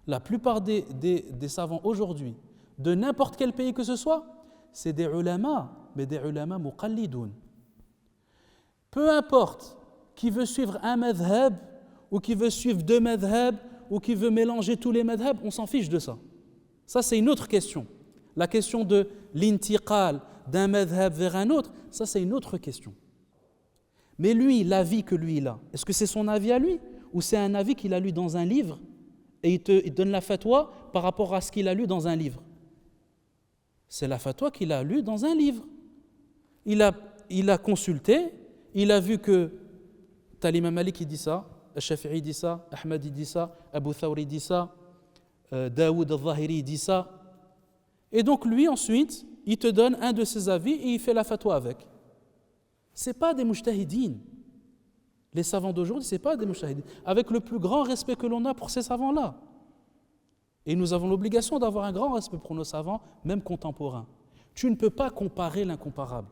La plupart des savants aujourd'hui, de n'importe quel pays que ce soit, c'est des ulama, mais des ulama muqallidoun. Peu importe qui veut suivre un madhab, ou qui veut suivre deux madhabs, ou qui veut mélanger tous les madhabs, on s'en fiche de ça. Ça, c'est une autre question. La question de l'intiqal d'un madhab vers un autre, ça, c'est une autre question. Mais lui, l'avis que lui il a, est-ce que c'est son avis à lui, ou c'est un avis qu'il a lu dans un livre, et il donne la fatwa par rapport à ce qu'il a lu dans un livre? C'est la fatwa qu'il a lue dans un livre. Il a consulté, il a vu que t'as l'imam Malik qui dit ça, Al-Shafi'i dit ça, Ahmad dit ça, Abu Thawri dit ça, Daoud al-Zahiri dit ça. Et donc lui ensuite, il te donne un de ses avis et il fait la fatwa avec. Ce n'est pas des mujtahidines. Les savants d'aujourd'hui, ce n'est pas des mujtahidines. Avec le plus grand respect que l'on a pour ces savants-là. Et nous avons l'obligation d'avoir un grand respect pour nos savants, même contemporains. Tu ne peux pas comparer l'incomparable.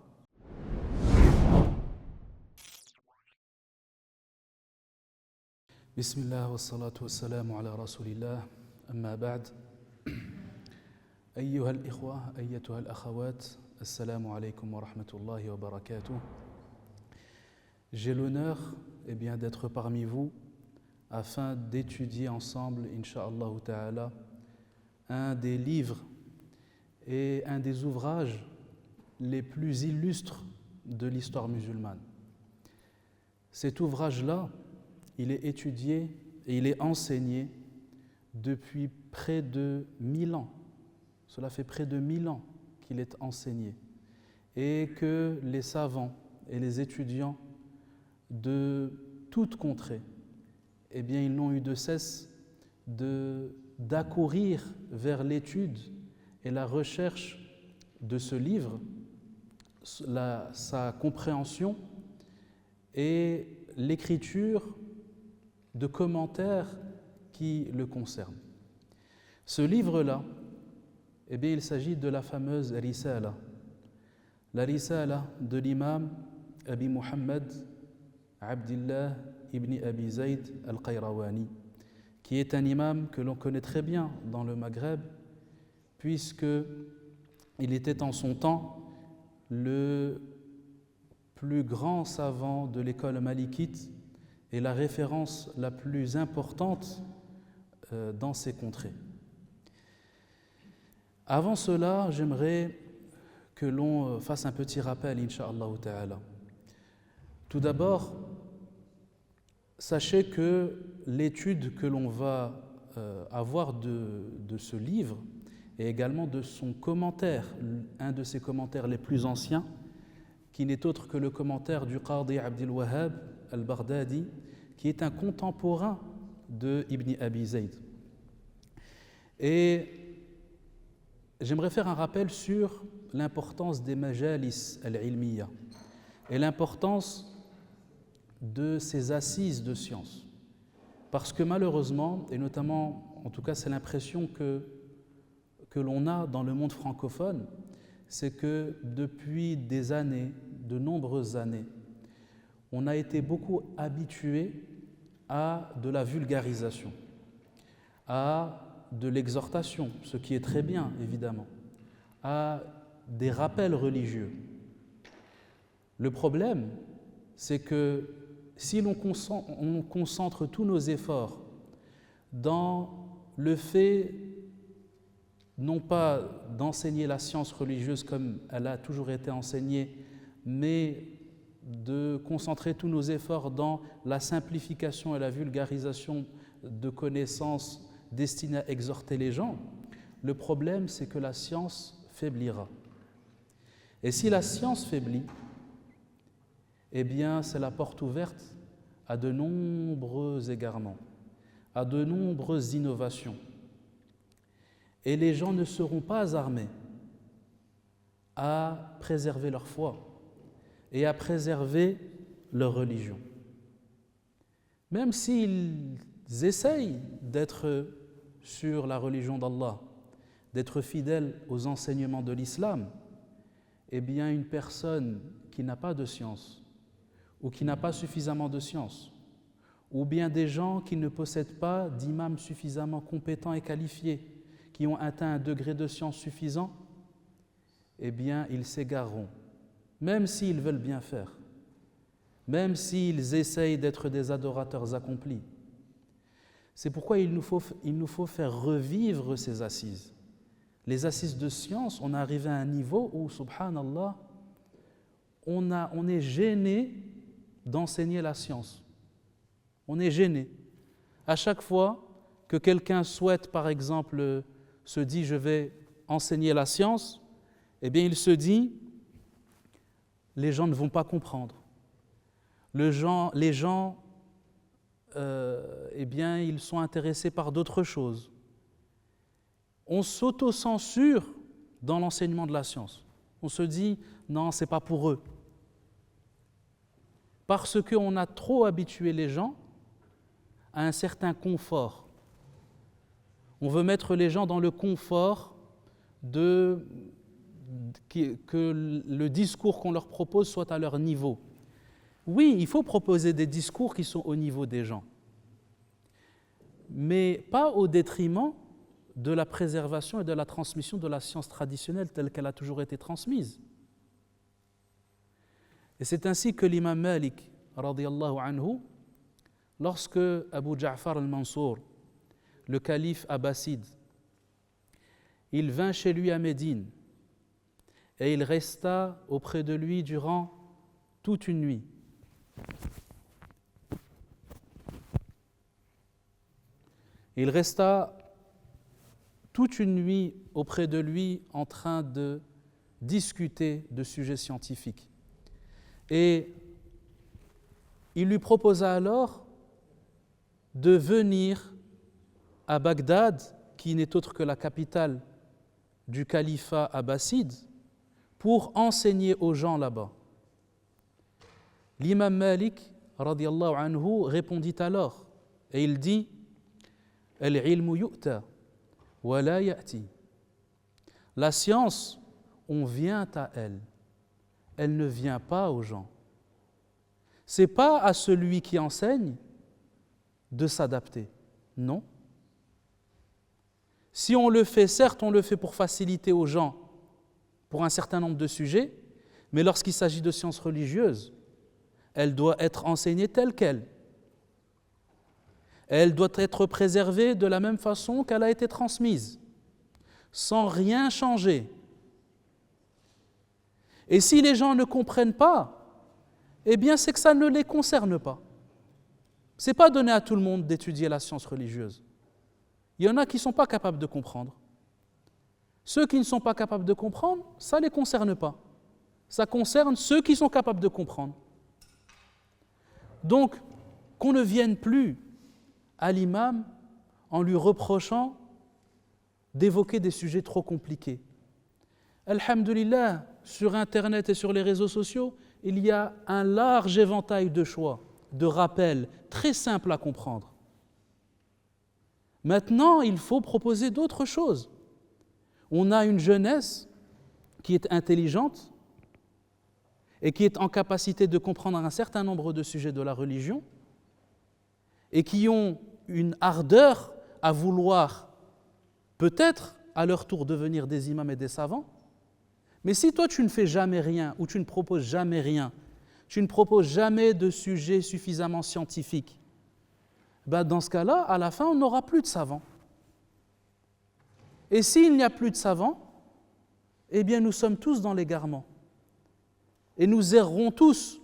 Bismillah wa salatu wa salamu ala rasulillah, amma ba'd. أيها الإخوة أيتها الأخوات السلام عليكم ورحمة الله وبركاته. J'ai l'honneur d'être parmi vous afin d'étudier ensemble, Inch'Allah Ta'ala, un des livres et un des ouvrages les plus illustres de l'histoire musulmane. Cet ouvrage-là, il est étudié et il est enseigné depuis près de 1000 ans. Cela fait près de 1000 ans qu'il est enseigné et que les savants et les étudiants de toute contrée, ils n'ont eu de cesse d'accourir vers l'étude et la recherche de ce livre, sa compréhension et l'écriture de commentaires qui le concernent. Ce livre-là, il s'agit de la fameuse Risala, la Risala de l'imam Abi Muhammad Abdillah ibn Abi Zayd al-Qayrawani, qui est un imam que l'on connaît très bien dans le Maghreb, puisqu'il était en son temps le plus grand savant de l'école malikite et la référence la plus importante dans ces contrées. Avant cela, j'aimerais que l'on fasse un petit rappel, Inch'Allah Ta'ala. Tout d'abord, sachez que l'étude que l'on va avoir de ce livre et également de son commentaire, un de ses commentaires les plus anciens, qui n'est autre que le commentaire du Qadi Abdul Wahhab al-Baghdadi, qui est un contemporain de Ibn Abi Zayd. Et j'aimerais faire un rappel sur l'importance des majalis al-ilmiya et l'importance de ces assises de science. Parce que malheureusement, et notamment, en tout cas c'est l'impression que l'on a dans le monde francophone, c'est que depuis des années, de nombreuses années, on a été beaucoup habitué à de la vulgarisation, à de l'exhortation, ce qui est très bien évidemment, à des rappels religieux. Le problème, c'est que si l'on concentre tous nos efforts dans le fait, non pas d'enseigner la science religieuse comme elle a toujours été enseignée, mais de concentrer tous nos efforts dans la simplification et la vulgarisation de connaissances destinées à exhorter les gens, le problème, c'est que la science faiblira. Et si la science faiblit, c'est la porte ouverte à de nombreux égarements, à de nombreuses innovations. Et les gens ne seront pas armés à préserver leur foi et à préserver leur religion. Même s'ils essayent d'être sur la religion d'Allah, d'être fidèles aux enseignements de l'islam, une personne qui n'a pas de science, ou qui n'a pas suffisamment de science, ou bien des gens qui ne possèdent pas d'imams suffisamment compétents et qualifiés, qui ont atteint un degré de science suffisant, eh bien, ils s'égareront, même s'ils veulent bien faire, même s'ils essayent d'être des adorateurs accomplis. C'est pourquoi il nous faut faire revivre ces assises. Les assises de science, on est arrivé à un niveau où, subhanallah, on est gêné d'enseigner la science. On est gêné. À chaque fois que quelqu'un souhaite, par exemple, se dit « je vais enseigner la science », eh bien, il se dit « les gens ne vont pas comprendre ». Les gens eh bien, ils sont intéressés par d'autres choses. On s'auto-censure dans l'enseignement de la science. On se dit « non, ce n'est pas pour eux ». Parce qu'on a trop habitué les gens à un certain confort. On veut mettre les gens dans le confort que le discours qu'on leur propose soit à leur niveau. Oui, il faut proposer des discours qui sont au niveau des gens, mais pas au détriment de la préservation et de la transmission de la science traditionnelle telle qu'elle a toujours été transmise. Et c'est ainsi que l'imam Malik, radiyallahu anhu, lorsque Abu Ja'far al-Mansour, le calife abbasside, il vint chez lui à Médine et il resta auprès de lui durant toute une nuit. Il resta toute une nuit auprès de lui en train de discuter de sujets scientifiques. Et il lui proposa alors de venir à Bagdad, qui n'est autre que la capitale du califat abbasside, pour enseigner aux gens là-bas. L'imam Malik, radiyallahu anhu, répondit alors, et il dit « Al-ilmu yu'ta wa la ya'ti » La science, on vient à elle, elle ne vient pas aux gens. Ce n'est pas à celui qui enseigne de s'adapter, non. Si on le fait, certes, on le fait pour faciliter aux gens pour un certain nombre de sujets, mais lorsqu'il s'agit de sciences religieuses, elle doit être enseignée telle qu'elle. Elle doit être préservée de la même façon qu'elle a été transmise, sans rien changer. Et si les gens ne comprennent pas, eh bien c'est que ça ne les concerne pas. Ce n'est pas donné à tout le monde d'étudier la science religieuse. Il y en a qui ne sont pas capables de comprendre. Ceux qui ne sont pas capables de comprendre, ça ne les concerne pas. Ça concerne ceux qui sont capables de comprendre. Donc, qu'on ne vienne plus à l'imam en lui reprochant d'évoquer des sujets trop compliqués. Alhamdulillah, sur Internet et sur les réseaux sociaux, il y a un large éventail de choix, de rappels, très simples à comprendre. Maintenant, il faut proposer d'autres choses. On a une jeunesse qui est intelligente et qui est en capacité de comprendre un certain nombre de sujets de la religion et qui ont une ardeur à vouloir peut-être à leur tour devenir des imams et des savants. Mais si toi tu ne fais jamais rien ou tu ne proposes jamais rien, tu ne proposes jamais de sujet suffisamment scientifique, dans ce cas-là, à la fin, on n'aura plus de savants. Et s'il n'y a plus de savants, eh bien nous sommes tous dans l'égarement. Et nous errerons tous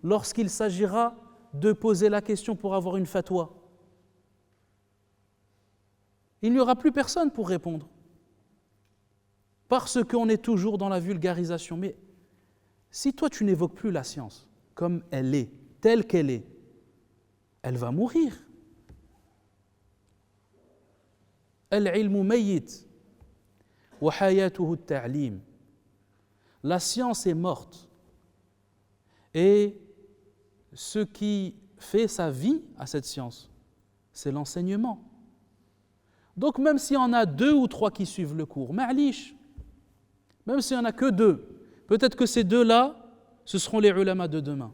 lorsqu'il s'agira de poser la question pour avoir une fatwa. Il n'y aura plus personne pour répondre. Parce qu'on est toujours dans la vulgarisation. Mais si toi tu n'évoques plus la science comme elle est, telle qu'elle est, elle va mourir. Al-ilmu mayyit wa hayatuhu at-ta'lim. La science est morte. Et ce qui fait sa vie à cette science, c'est l'enseignement. Donc même s'il y en a 2 ou 3 qui suivent le cours, ma'lish, même s'il n'y en a que 2, peut-être que ces 2-là, ce seront les ulama de demain.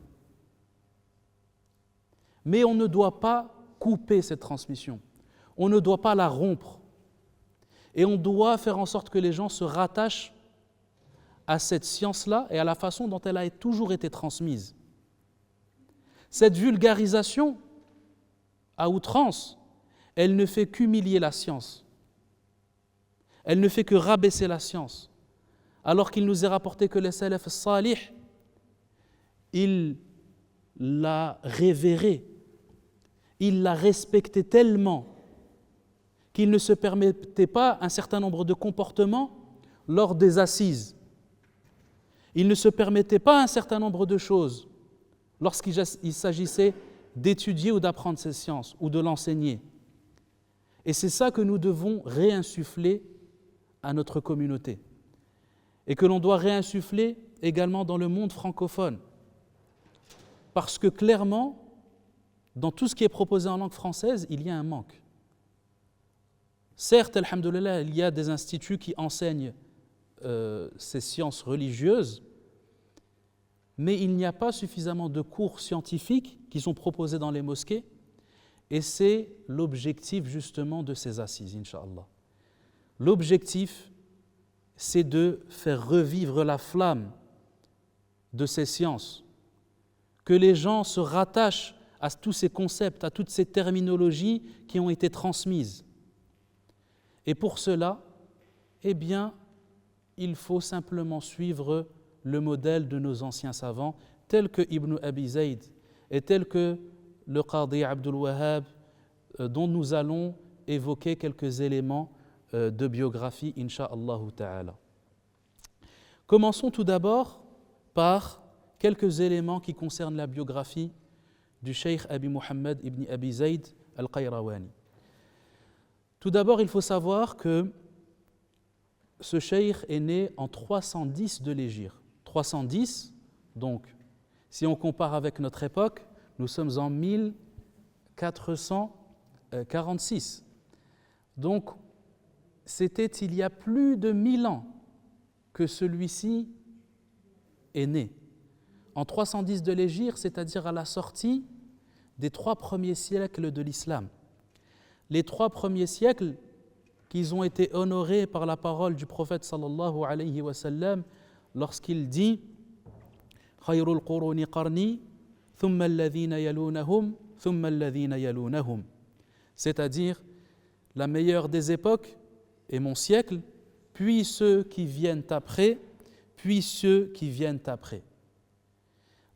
Mais on ne doit pas couper cette transmission. On ne doit pas la rompre. Et on doit faire en sorte que les gens se rattachent à cette science-là et à la façon dont elle a toujours été transmise. Cette vulgarisation à outrance, elle ne fait qu'humilier la science. Elle ne fait que rabaisser la science. Alors qu'il nous est rapporté que les salaf salih, ils la révéraient, ils la respectaient tellement qu'ils ne se permettaient pas un certain nombre de comportements lors des assises. Ils ne se permettaient pas un certain nombre de choses lorsqu'il s'agissait d'étudier ou d'apprendre ces sciences ou de l'enseigner. Et c'est ça que nous devons réinsuffler à notre communauté et que l'on doit réinsuffler également dans le monde francophone. Parce que clairement, dans tout ce qui est proposé en langue française, il y a un manque. Certes, alhamdoulilah, il y a des instituts qui enseignent ces sciences religieuses, mais il n'y a pas suffisamment de cours scientifiques qui sont proposés dans les mosquées, et c'est l'objectif justement de ces assises, Inch'Allah. L'objectif, c'est de faire revivre la flamme de ces sciences, que les gens se rattachent à tous ces concepts, à toutes ces terminologies qui ont été transmises. Et pour cela, eh bien, il faut simplement suivre le modèle de nos anciens savants, tels que Ibn Abi Zayd et tels que le Qadi Abdul Wahhab, dont nous allons évoquer quelques éléments de biographie, Inch'Allah ta'ala. Commençons tout d'abord par quelques éléments qui concernent la biographie du Cheikh Abi Muhammad ibn Abi Zayd al-Qayrawani. Tout d'abord, il faut savoir que ce cheikh est né en 310 de l'Hégire. 310, donc, si on compare avec notre époque, nous sommes en 1446. Donc, c'était il y a plus de 1000 ans que celui-ci est né. En 310 de l'Hégire, c'est-à-dire à la sortie des 3 premiers siècles de l'islam. Les 3 premiers siècles qui ont été honorés par la parole du prophète sallallahu alayhi wa sallam lorsqu'il dit « Khayrul quruni qarni, thumma alladhina yalunahum, thumma alladhina yalunahum » c'est-à-dire la meilleure des époques est mon siècle, puis ceux qui viennent après, puis ceux qui viennent après.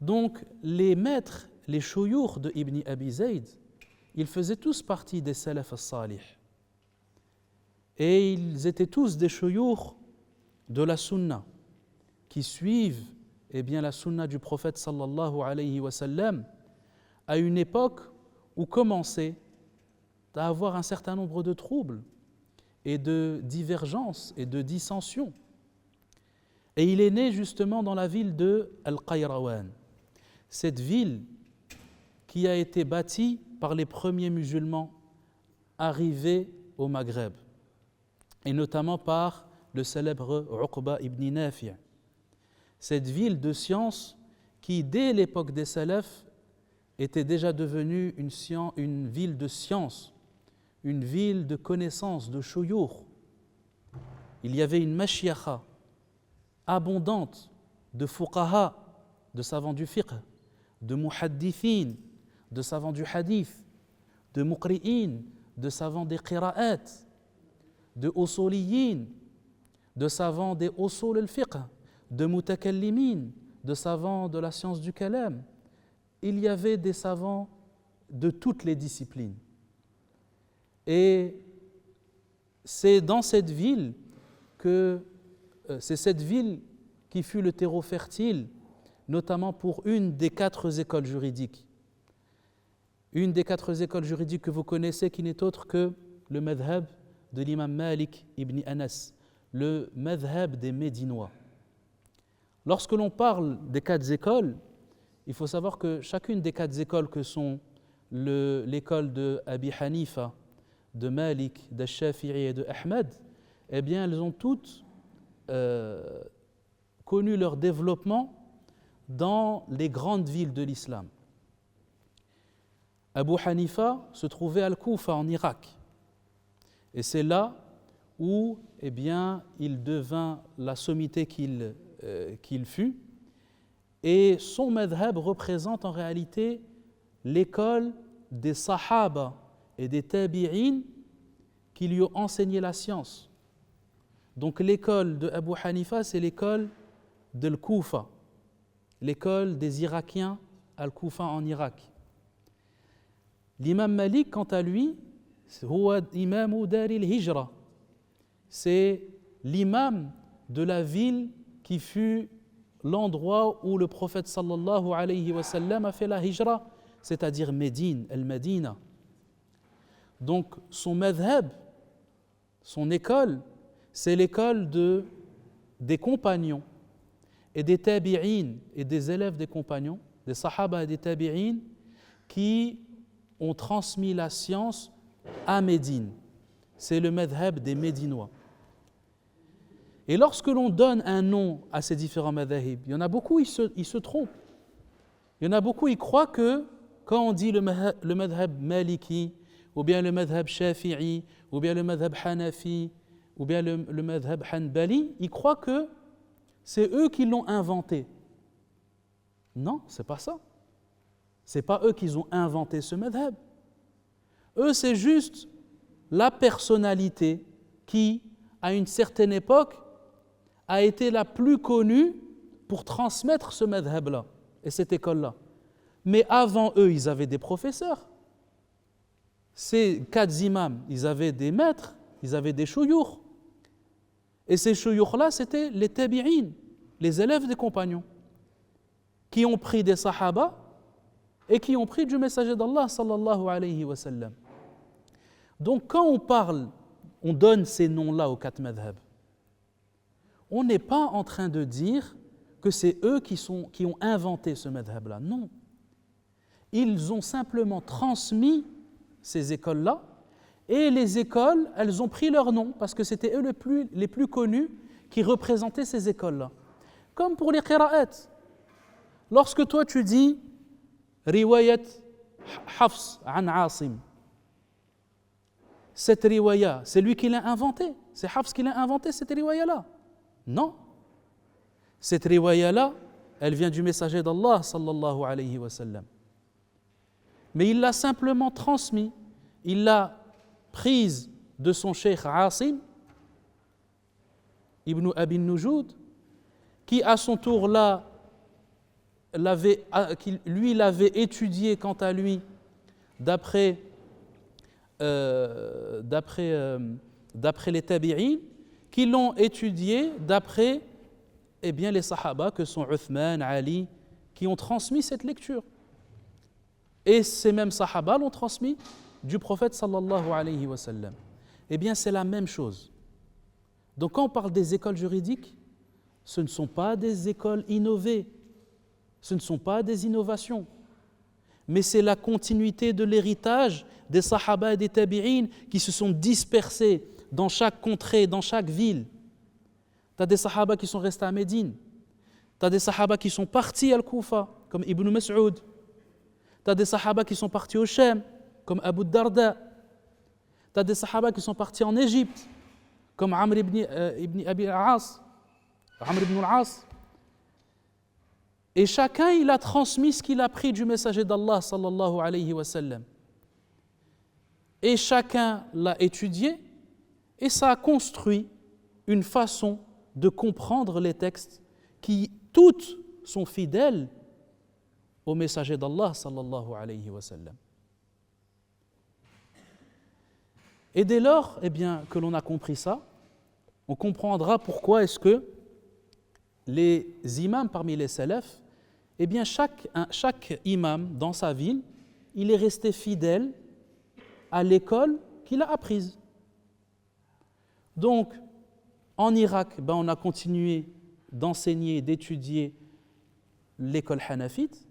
Donc les maîtres, les chouyours de Ibn Abi Zayd, ils faisaient tous partie des salaf as-salih. Et ils étaient tous des chouyours de la sunna, qui suivent la sunna du prophète sallallahu alayhi wa sallam à une époque où commençait à avoir un certain nombre de troubles et de divergences et de dissensions. Et il est né justement dans la ville de Al-Qayrawan, cette ville qui a été bâtie par les premiers musulmans arrivés au Maghreb, et notamment par le célèbre Uqba ibn Nafi'. Cette ville de science qui, dès l'époque des salafs, était déjà devenue une ville de science, une ville de connaissance, de shuyukh. Il y avait une mashiyakha abondante de fuqaha, de savants du fiqh, de muhaddithin, de savants du hadith, de muqri'in, de savants des qira'at, de usuliyin, de savants des usul al-fiqh, de mutakallimin, de savants de la science du kalam. Il y avait des savants de toutes les disciplines. Et c'est dans cette ville qui fut le terreau fertile, notamment pour une des 4 écoles juridiques. Une des 4 écoles juridiques que vous connaissez, qui n'est autre que le madhab de l'imam Malik ibn Anas, le madhab des Médinois. Lorsque l'on parle des 4 écoles, il faut savoir que chacune des 4 écoles que sont l'école de Abi Hanifa, de Malik, de Shafi'i et de Ahmed, eh bien, elles ont toutes connu leur développement dans les grandes villes de l'islam. Abu Hanifa se trouvait à Al-Koufa en Irak. Et c'est là où eh bien, il devint la sommité qu'il fut. Et son madhab représente en réalité l'école des sahaba et des tabi'in qui lui ont enseigné la science. Donc l'école de Abu Hanifa, c'est l'école de Al-Koufa, l'école des Irakiens à Al-Koufa en Irak. L'imam Malik, quant à lui, huwa imamu daril hijra. C'est l'imam de la ville qui fut l'endroit où le prophète sallallahu alayhi wa sallam a fait la hijra, c'est-à-dire Médine, Al-Madina. Donc son madhab, son école, c'est l'école des compagnons et des tabi'in et des élèves des compagnons, des sahaba et des tabi'in qui ont transmis la science à Médine. C'est le madhab des Médinois. Et lorsque l'on donne un nom à ces différents madhahib, il y en a beaucoup, ils se trompent. Il y en a beaucoup, ils croient que quand on dit le madhab maliki, ou bien le madhab shafi'i, ou bien le madhab hanafi, ou bien le madhab hanbali, ils croient que c'est eux qui l'ont inventé. Non, c'est pas ça. C'est pas eux qui ont inventé ce madhab. Eux, c'est juste la personnalité qui, à une certaine époque, a été la plus connue pour transmettre ce madhab-là et cette école-là. Mais avant eux, ils avaient des professeurs. Ces 4 imams, ils avaient des maîtres, ils avaient des chouyours. Et ces chouyours-là, c'était les tabi'in, les élèves des compagnons, qui ont pris des sahaba et qui ont pris du messager d'Allah sallallahu alayhi wa sallam. Donc quand on parle, on donne ces noms-là aux 4 madhhabs, on n'est pas en train de dire que c'est eux qui ont inventé ce madhab-là. Non. Ils ont simplement transmis ces écoles-là, et les écoles, elles ont pris leur nom parce que c'était eux les plus connus qui représentaient ces écoles-là. Comme pour les qira'at. Lorsque toi tu dis riwayat Hafs an Asim, cette riwaya, c'est lui qui l'a inventé. C'est Hafs qui l'a inventé, cette riwaya-là. Non. Cette riwaya-là, elle vient du messager d'Allah sallallahu alayhi wa sallam. Mais il l'a simplement transmis. Il l'a prise de son cheikh Asim, Ibn Abi Nujoud, qui à son tour l'avait étudié quant à lui d'après les tabi'in, qui l'ont étudié d'après les sahaba que sont Uthman, Ali, qui ont transmis cette lecture. Et ces mêmes sahaba l'ont transmis du prophète sallallahu alayhi wa sallam. Eh bien, c'est la même chose. Donc, quand on parle des écoles juridiques, ce ne sont pas des écoles innovées, ce ne sont pas des innovations, mais c'est la continuité de l'héritage des sahaba et des tabi'in qui se sont dispersés dans chaque contrée, dans chaque ville. Tu as des sahaba qui sont restés à Médine, tu as des sahaba qui sont partis à Al-Koufa, comme Ibn Mas'ud, tu as des sahaba qui sont partis au Sham, comme Abu Darda, tu as des sahaba qui sont partis en Égypte, comme Amr ibn Abi al-As, Amr ibn al-As. Et chacun, il a transmis ce qu'il a pris du messager d'Allah sallallahu alayhi wa sallam. Et chacun l'a étudié, et ça a construit une façon de comprendre les textes qui toutes sont fidèles au messager d'Allah sallallahu alayhi wa sallam. Et dès lors, que l'on a compris ça, on comprendra pourquoi est-ce que les imams parmi les salafs, chaque imam dans sa ville, il est resté fidèle à l'école qu'il a apprise. Donc, en Irak, on a continué d'enseigner, d'étudier l'école hanafite.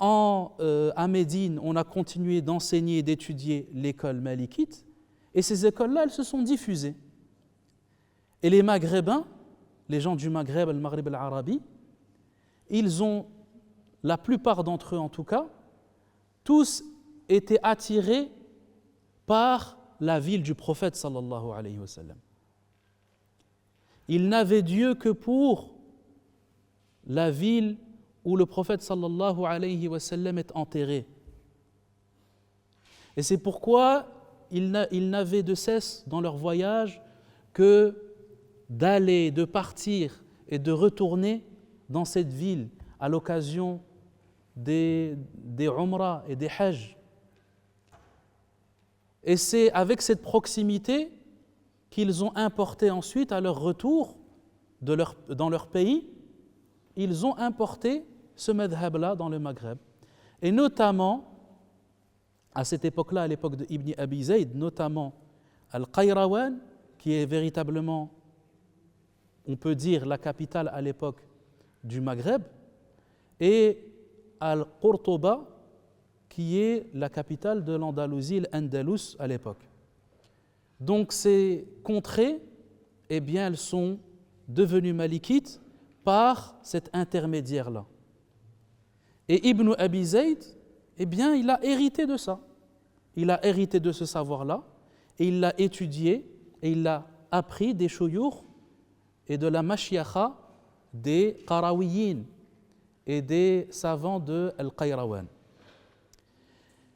À Médine, on a continué d'enseigner et d'étudier l'école malikite. Et ces écoles-là, elles se sont diffusées. Et les Maghrébins, les gens du Maghreb, le Maghreb al-Arabi, ils ont, la plupart d'entre eux en tout cas, tous étaient attirés par la ville du prophète sallallahu alayhi wa sallam. Ils n'avaient Dieu que pour la ville où le prophète sallallahu alayhi wa sallam est enterré. Et c'est pourquoi ils n'avaient de cesse dans leur voyage que d'aller, de partir et de retourner dans cette ville à l'occasion des Umrah et des Hajj. Et c'est avec cette proximité qu'ils ont importé ensuite, à leur retour dans leur pays, ils ont importé ce madhab-là dans le Maghreb. Et notamment, à cette époque-là, à l'époque de Ibn Abi Zayd, notamment Al-Qayrawan, qui est véritablement, on peut dire, la capitale à l'époque du Maghreb, et Al-Qurtuba, qui est la capitale de l'Andalousie, l'Andalus à l'époque. Donc ces contrées, eh bien, elles sont devenues malikites par cet intermédiaire-là. Et Ibn Abi Zayd, eh bien, il a hérité de ça. Il a hérité de ce savoir-là, et il l'a étudié, et il l'a appris des shuyukh et de la mashyakha des Qarawiyin et des savants de Al-Qayrawan.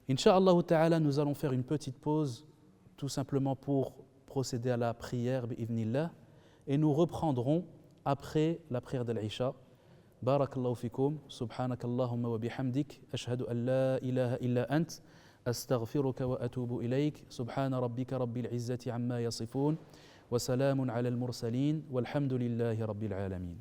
Inch'Allah ta'ala, nous allons faire une petite pause, tout simplement pour procéder à la prière, bi'idhnillah, et nous reprendrons après la prière de l'Isha. Barakallahu fikum, subhanakallahumma wa bihamdik, ashhadu an la ilaha illa ant, astaghfiruka wa atubu ilayk, subhana rabbika rabbil izzati amma yasifun, wa salamun ala al-mursalin, walhamdulillahi rabbil alamin.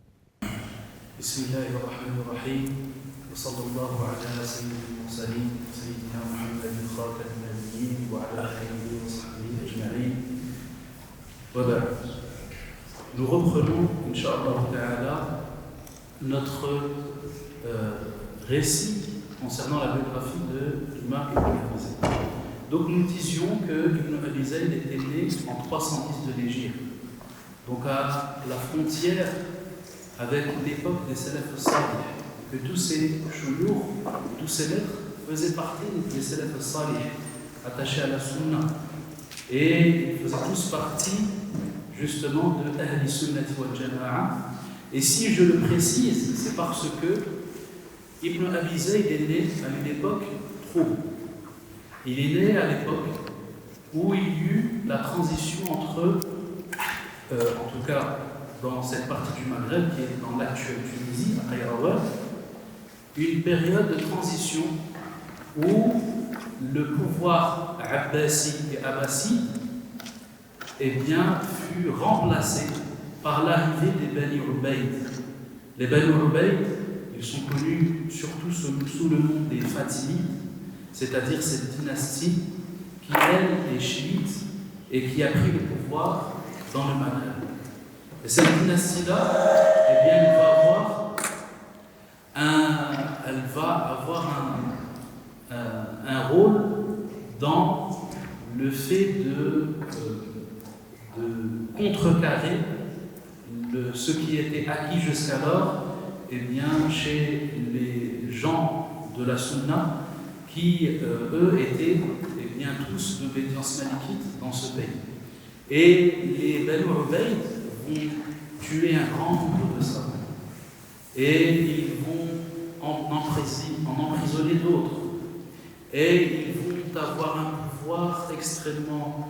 Bismillahirrahmanirrahim. وصلى الله على سيد المرسلين سيدنا محمد خاتم النبيين وعلى آله وصحبه أجمعين وبعد. Nous reprenons, Inch'Allah Ta'ala, notre récit concernant la biographie de l'imam Ibn Abi Zayd. Donc nous disions que Ibn Abi Zayd était né en 310 de l'Hégire, donc à la frontière avec l'époque des Salaf Salih, que tous ces shuyukh, tous ces lettres faisaient partie des Salaf Salih, attachés à la Sunna. Et ils faisaient tous partie justement de Ahli Sunnati wal Jama'a. Et si je le précise, c'est parce que Ibn Abi Zayd est né à une époque trouble. Il est né à l'époque où il y eut la transition entre, en tout cas dans cette partie du Maghreb qui est dans l'actuelle Tunisie, à Qayrawan, une période de transition où le pouvoir abbasi et abbaside eh bien, fut remplacé par l'arrivée des Bani Ubayd. Les Bani Ubayd, ils sont connus surtout sous le nom des Fatimides, c'est-à-dire cette dynastie qui, elle, est chiite et qui a pris le pouvoir dans le Maghreb. Et cette dynastie-là, eh bien, elle va avoir un rôle dans le fait de contrecarrer ce qui était acquis jusqu'alors, eh bien, chez les gens de la Sunna qui, eux, étaient eh bien, tous d'obédience malikite dans ce pays. Et les Banu Ubayd vont tuer un grand nombre de savants. Et ils vont en emprisonner d'autres. Et ils vont avoir un pouvoir extrêmement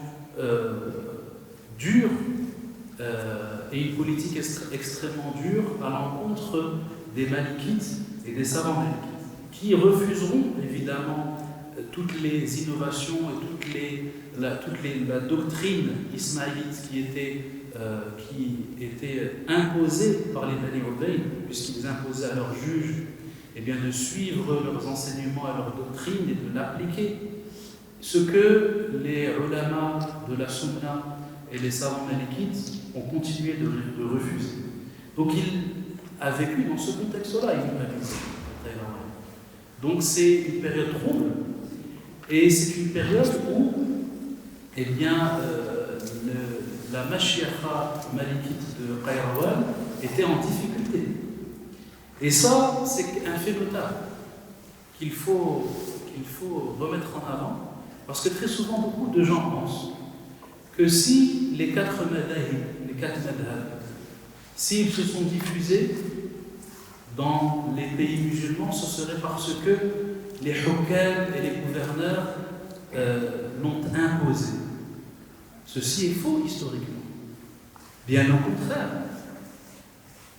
dur et une politique extrêmement dure à l'encontre des Malikites et des savants Malikites, qui refuseront évidemment toutes les innovations et la doctrine ismaélite qui était imposée par les Bani Ubayd, puisqu'ils imposaient à leurs juges eh bien, de suivre leurs enseignements et leurs doctrines et de l'appliquer. Ce que les ulama de la Sunna et les savants malikites ont continué de refuser. Donc il a vécu dans ce contexte-là, donc c'est une période trouble, et c'est une période où eh bien, la mashyakha malikite de Qayrawan était en difficulté. Et ça, c'est un fait notable qu'il faut qu'il faut remettre en avant, parce que très souvent, beaucoup de gens pensent que si les quatre madhab, s'ils se sont diffusés dans les pays musulmans, ce serait parce que les hukam et les gouverneurs l'ont imposé. Ceci est faux historiquement. Bien au contraire.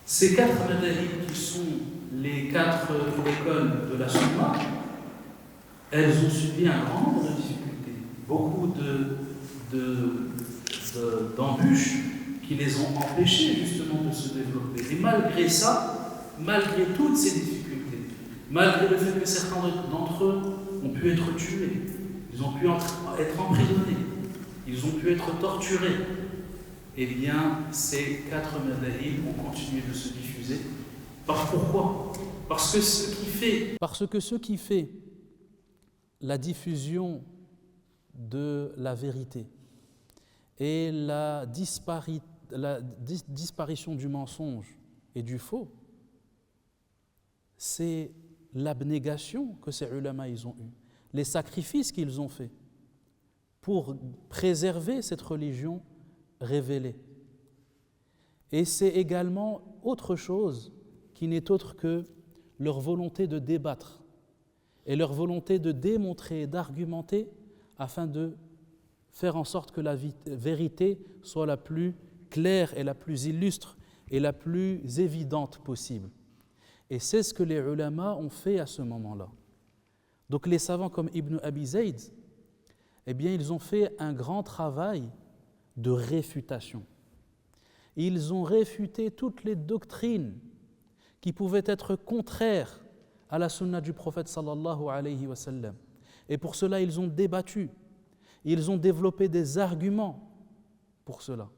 Ces quatre madhab qui sont les quatre écoles de la sunna, elles ont subi un grand nombre de difficultés, beaucoup d'embûches qui les ont empêchés justement de se développer. Et malgré ça, malgré toutes ces difficultés, malgré le fait que certains d'entre eux ont pu être tués, ils ont pu être emprisonnés, ils ont pu être torturés, eh bien, ces quatre madhahib ont continué de se diffuser. Pourquoi ? Parce que ce qui fait la diffusion de la vérité et la disparition du mensonge et du faux, c'est l'abnégation que ces ulama ils ont eue, les sacrifices qu'ils ont faits pour préserver cette religion révélée. Et c'est également autre chose qui n'est autre que leur volonté de débattre et leur volonté de démontrer, d'argumenter afin de faire en sorte que la vérité soit la plus claire et la plus illustre et la plus évidente possible. Et c'est ce que les ulama ont fait à ce moment-là. Donc les savants comme Ibn Abi Zayd, eh bien ils ont fait un grand travail de réfutation. Ils ont réfuté toutes les doctrines qui pouvaient être contraires à la sunna du prophète sallallahu alayhi wa sallam. Et pour cela, ils ont débattu. Ils ont développé des arguments pour cela.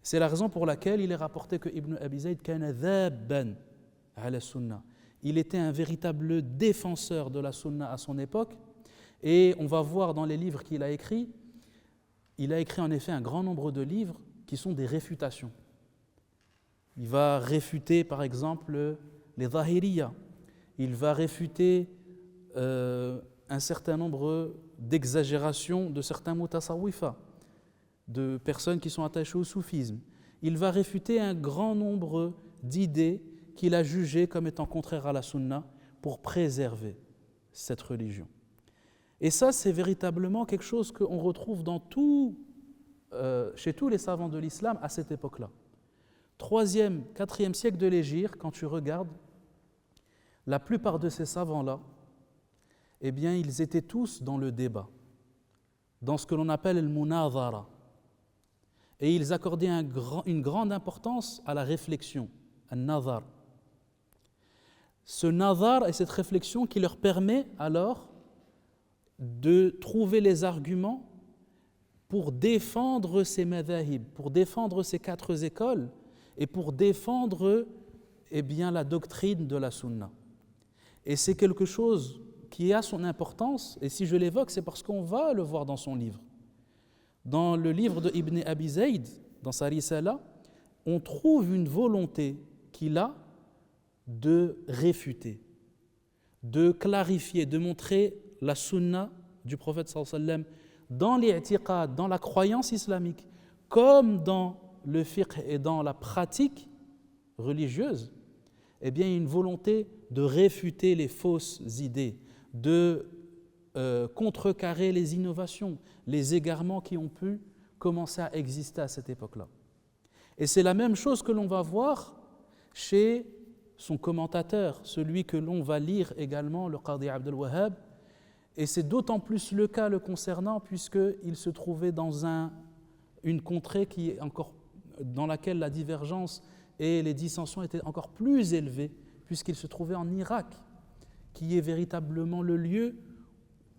C'est la raison pour laquelle il est rapporté que Ibn Abi Zayd kana dhabban ala sunna. Il était un véritable défenseur de la sunna à son époque. Et on va voir dans les livres qu'il a écrits, il a écrit en effet un grand nombre de livres qui sont des réfutations. Il va réfuter par exemple les Zahiriyya, il va réfuter un certain nombre d'exagérations de certains mutasawwifa, de personnes qui sont attachées au soufisme. Il va réfuter un grand nombre d'idées qu'il a jugées comme étant contraires à la sunna pour préserver cette religion. Et ça, c'est véritablement quelque chose qu'on retrouve chez tous les savants de l'islam à cette époque-là. 3e, 4e siècle de l'Hégire, quand tu regardes, la plupart de ces savants-là, eh bien, ils étaient tous dans le débat, dans ce que l'on appelle le munazara. Et ils accordaient une grande importance à la réflexion, un nazar. Ce nazar et cette réflexion qui leur permet alors de trouver les arguments pour défendre ces madhahib, pour défendre ces quatre écoles et pour défendre la doctrine de la sunna. Et c'est quelque chose qui a son importance, et si je l'évoque, c'est parce qu'on va le voir dans son livre. Dans le livre de Ibn Abi Zayd, dans sa risala, on trouve une volonté qu'il a de réfuter, de clarifier, de montrer la sunna du prophète sallallahu alayhi wa sallam dans l'i'tiqad, dans la croyance islamique, comme dans le fiqh et dans la pratique religieuse, eh bien, une volonté de réfuter les fausses idées, de contrecarrer les innovations, les égarements qui ont pu commencer à exister à cette époque-là. Et c'est la même chose que l'on va voir chez son commentateur, celui que l'on va lire également, le Qadi Abdul Wahhab, et c'est d'autant plus le cas le concernant puisqu'il se trouvait dans une contrée qui est dans laquelle la divergence et les dissensions étaient encore plus élevées, puisqu'il se trouvait en Irak, qui est véritablement le lieu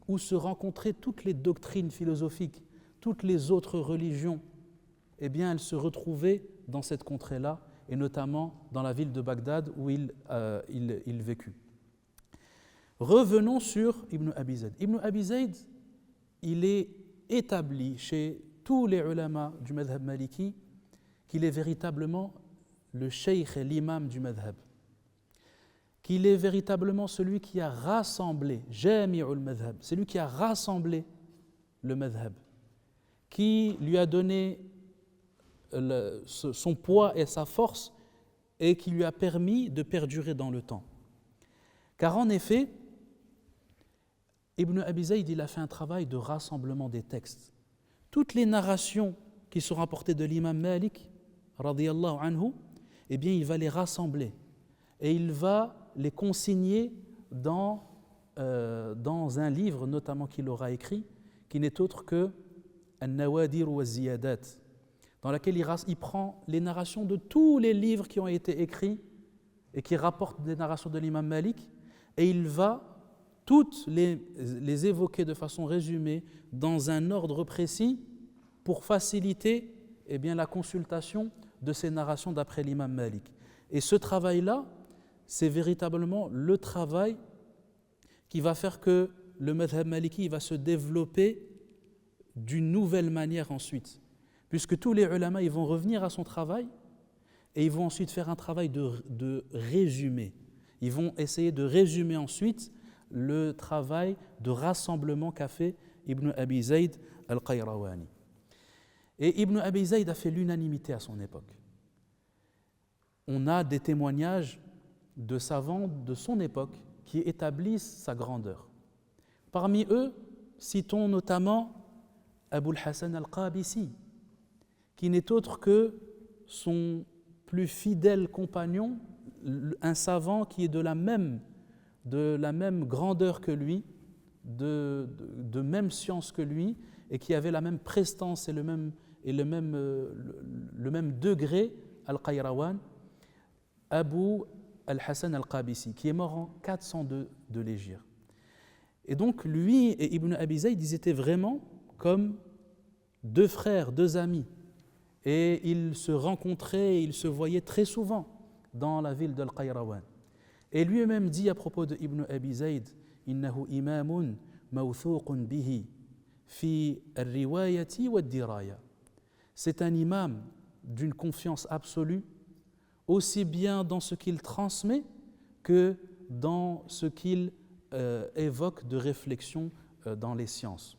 où se rencontraient toutes les doctrines philosophiques, toutes les autres religions. Eh bien, elles se retrouvaient dans cette contrée-là, et notamment dans la ville de Bagdad où il vécut. Revenons sur Ibn Abi Zayd. Ibn Abi Zayd, il est établi chez tous les ulama du madhab maliki qu'il est véritablement le cheikh et l'imam du madhab. qu'il est véritablement celui qui a rassemblé, Jami'ul Madhhab, c'est lui qui a rassemblé le madhhab, qui lui a donné son poids et sa force et qui lui a permis de perdurer dans le temps. Car en effet, Ibn Abi Zayd, il a fait un travail de rassemblement des textes. Toutes les narrations qui sont rapportées de l'imam Malik, radiyallahu anhu, eh bien, il va les rassembler et il va les consigner dans un livre notamment qu'il aura écrit, qui n'est autre que An-Nawadir wa Ziyadat, dans laquelle il prend les narrations de tous les livres qui ont été écrits et qui rapportent des narrations de l'imam Malik, et il va toutes les évoquer de façon résumée dans un ordre précis pour faciliter eh bien, la consultation de ces narrations d'après l'imam Malik. Et ce travail-là, c'est véritablement le travail qui va faire que le madhhab maliki va se développer d'une nouvelle manière ensuite, puisque tous les ulama ils vont revenir à son travail et ils vont ensuite faire un travail de résumé. Ils vont essayer de résumer ensuite le travail de rassemblement qu'a fait Ibn Abi Zayd al-Qayrawani. Et Ibn Abi Zayd a fait l'unanimité à son époque. On a des témoignages de savants de son époque qui établissent sa grandeur. Parmi eux, citons notamment Abul Hasan al-Qabisi, qui n'est autre que son plus fidèle compagnon, un savant qui est de la même grandeur que lui, de même science que lui, et qui avait la même prestance et le même degré, al-Qayrawan, Abu al-Hasan al-Qabisi, qui est mort en 402 de l'Hégire. Et donc lui et Ibn Abi Zayd, ils étaient vraiment comme deux frères, deux amis. Et ils se rencontraient, ils se voyaient très souvent dans la ville d'Al-Qayrawan. Et lui-même dit à propos de Ibn Abi Zayd, « Innahu imamun mawthuqun bihi fi al-riwayati wa al-diraya » C'est un imam d'une confiance absolue, aussi bien dans ce qu'il transmet que dans ce qu'il évoque de réflexion dans les sciences.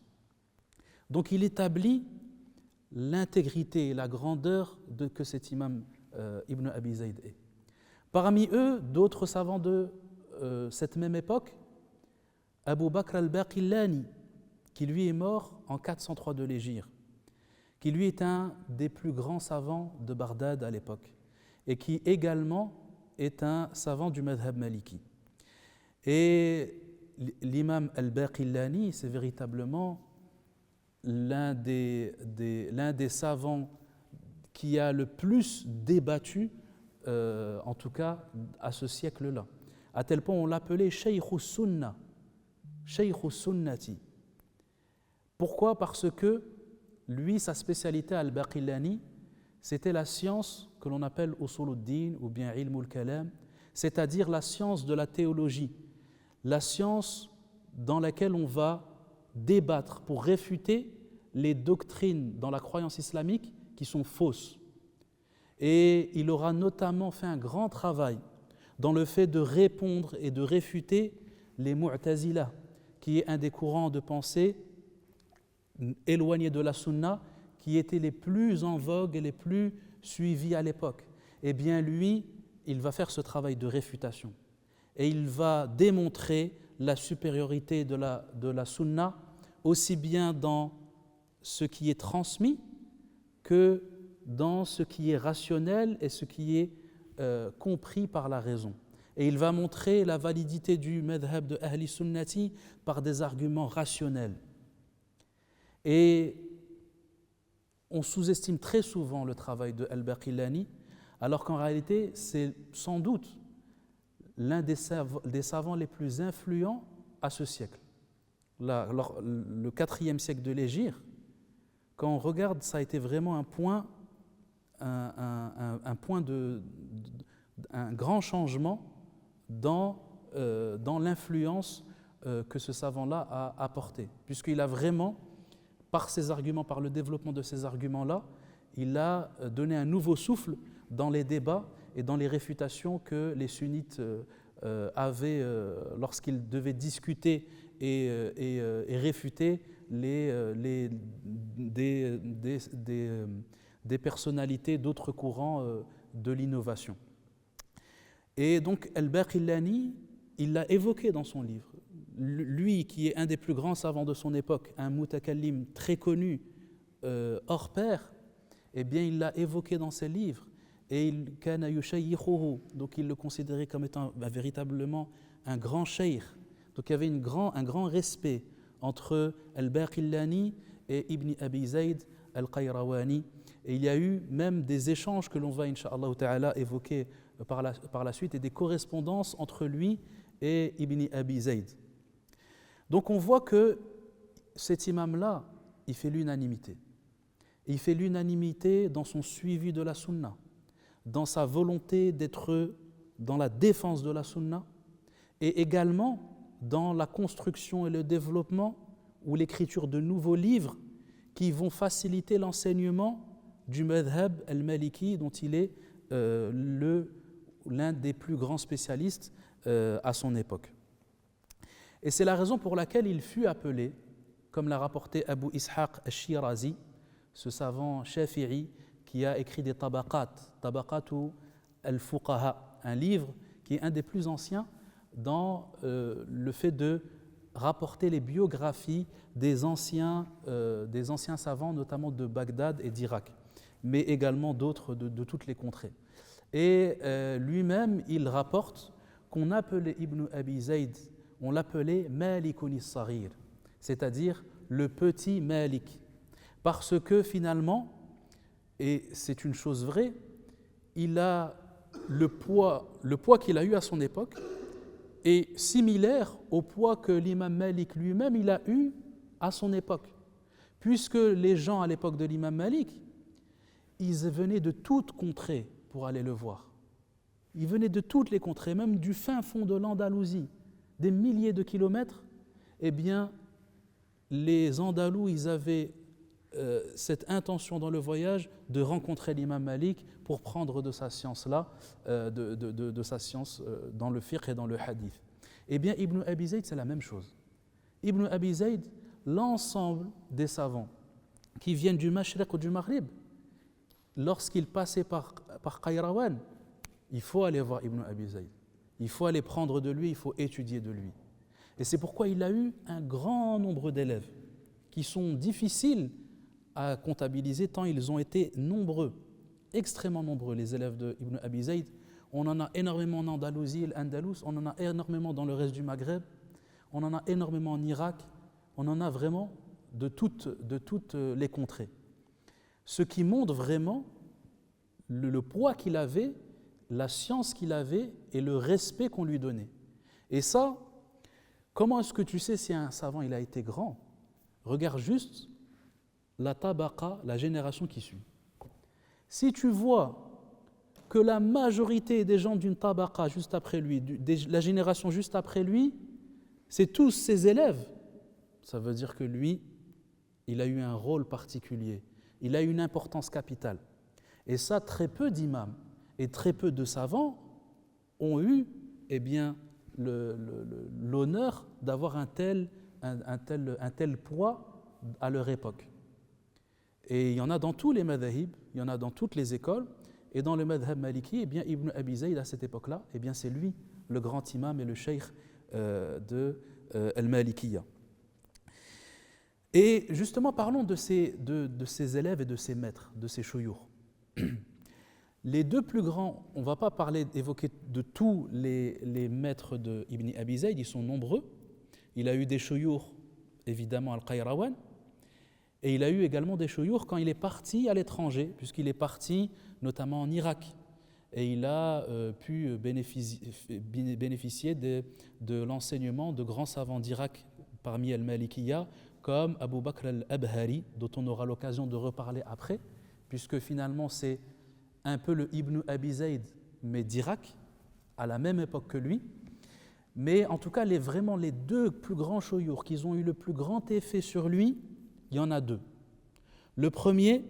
Donc il établit l'intégrité et la grandeur que cet imam Ibn Abi Zayd est. Parmi eux, d'autres savants de cette même époque, Abu Bakr al-Baqillani, qui lui est mort en 403 de l'Hégire, qui lui est un des plus grands savants de Bagdad à l'époque, et qui également est un savant du madhhab maliki. Et l'imam al-Baqillani, c'est véritablement l'un des savants qui a le plus débattu, en tout cas à ce siècle-là. À tel point on l'appelait Shaykh Sunna, Shaykh Sunnati. Pourquoi ? Parce que lui, sa spécialité al-Baqillani, c'était la science que l'on appelle Usuluddin ou bien Ilmul Kalam, c'est-à-dire la science de la théologie, la science dans laquelle on va débattre pour réfuter les doctrines dans la croyance islamique qui sont fausses. Et il aura notamment fait un grand travail dans le fait de répondre et de réfuter les Mu'tazila, qui est un des courants de pensée éloignés de la sunna, qui étaient les plus en vogue et les plus suivis à l'époque. Eh bien lui, il va faire ce travail de réfutation. Et il va démontrer la supériorité de la sunna, aussi bien dans ce qui est transmis que dans ce qui est rationnel et ce qui est compris par la raison. Et il va montrer la validité du madhhab de Ahli Sunnati par des arguments rationnels. Et on sous-estime très souvent le travail de Al-Baqillani, alors qu'en réalité, c'est sans doute l'un des savants les plus influents à ce siècle. Le 4e siècle de l'Hégire, quand on regarde, ça a été vraiment un grand changement dans l'influence que ce savant-là a apporté, puisqu'il a vraiment, par ses arguments, par le développement de ces arguments-là, il a donné un nouveau souffle dans les débats et dans les réfutations que les sunnites lorsqu'il devait discuter et réfuter des personnalités d'autres courants de l'innovation. Et donc Al-Baqillani, il l'a évoqué dans son livre. Lui qui est un des plus grands savants de son époque, un mutakallim très connu, hors pair, eh bien il l'a évoqué dans ses livres. Et donc il le considérait comme étant véritablement un grand cheikh. Donc il y avait un grand respect entre Al-Baqillani et Ibn Abi Zayd Al-Qayrawani. Et il y a eu même des échanges que l'on va, incha'Allah ta'ala, évoquer par la suite, et des correspondances entre lui et Ibn Abi Zayd. Donc on voit que cet imam-là, il fait l'unanimité. Il fait l'unanimité dans son suivi de la sunna, dans sa volonté d'être dans la défense de la sunna, et également dans la construction et le développement ou l'écriture de nouveaux livres qui vont faciliter l'enseignement du madhab al-maliki dont il est l'un des plus grands spécialistes à son époque. Et c'est la raison pour laquelle il fut appelé, comme l'a rapporté Abu Ishaq al-Shirazi, ce savant shafi'i qui a écrit des tabaqatu al-fuqaha, un livre qui est un des plus anciens dans le fait de rapporter les biographies des anciens savants, notamment de Bagdad et d'Irak, mais également d'autres de toutes les contrées. Et lui-même, il rapporte qu'on appelait Ibn Abi Zayd, on l'appelait Malikun as-Saghir, c'est-à-dire le petit Malik, parce que finalement, et c'est une chose vraie, il a le poids qu'il a eu à son époque est similaire au poids que l'imam Malik lui-même il a eu à son époque, puisque les gens à l'époque de l'imam Malik, ils venaient de toutes contrées pour aller le voir. Ils venaient de toutes les contrées, même du fin fond de l'Andalousie, des milliers de kilomètres. Eh bien, les Andalous, ils avaient cette intention dans le voyage de rencontrer l'imam Malik pour prendre de sa science-là, de sa science dans le fiqh et dans le hadith. Eh bien, Ibn Abi Zayd, c'est la même chose. Ibn Abi Zayd, l'ensemble des savants qui viennent du Mashriq ou du Maghrib, lorsqu'ils passaient par Qayrawan, il faut aller voir Ibn Abi Zayd. Il faut aller prendre de lui, il faut étudier de lui. Et c'est pourquoi il a eu un grand nombre d'élèves qui sont difficiles à comptabiliser tant ils ont été nombreux, extrêmement nombreux, les élèves d'Ibn Abi Zayd. On en a énormément en Andalousie, l'Andalous, on en a énormément dans le reste du Maghreb, on en a énormément en Irak, on en a vraiment de toutes les contrées. Ce qui montre vraiment le poids qu'il avait, la science qu'il avait et le respect qu'on lui donnait. Et ça, comment est-ce que tu sais si un savant il a été grand? Regarde juste la tabaqa, la génération qui suit. Si tu vois que la majorité des gens d'une tabaqa juste après lui, la génération juste après lui, c'est tous ses élèves, ça veut dire que lui, il a eu un rôle particulier, il a eu une importance capitale. Et ça, très peu d'imams et très peu de savants ont eu eh bien, l'honneur d'avoir un tel poids à leur époque. Et il y en a dans tous les madhahib, il y en a dans toutes les écoles, et dans le madhab maliki, eh bien, Ibn Abi Zayd à cette époque-là, eh bien, c'est lui le grand imam et le cheikh de al-Malikiyya. Et justement, parlons de ces élèves et de ces maîtres, de ces shuyukh. Les deux plus grands, on ne va pas évoquer de tous les maîtres d'Ibn Abi Zayd, ils sont nombreux. Il a eu des shuyukh, évidemment, al-Qayrawan, et il a eu également des shuyukh quand il est parti à l'étranger, puisqu'il est parti notamment en Irak. Et il a pu bénéficier de l'enseignement de grands savants d'Irak parmi al-Malikiyya, comme Abu Bakr al-Abhari, dont on aura l'occasion de reparler après, puisque finalement c'est un peu le Ibn Abi Zayd, mais d'Irak, à la même époque que lui. Mais en tout cas, vraiment les deux plus grands shuyukh qui ont eu le plus grand effet sur lui, il y en a deux. Le premier,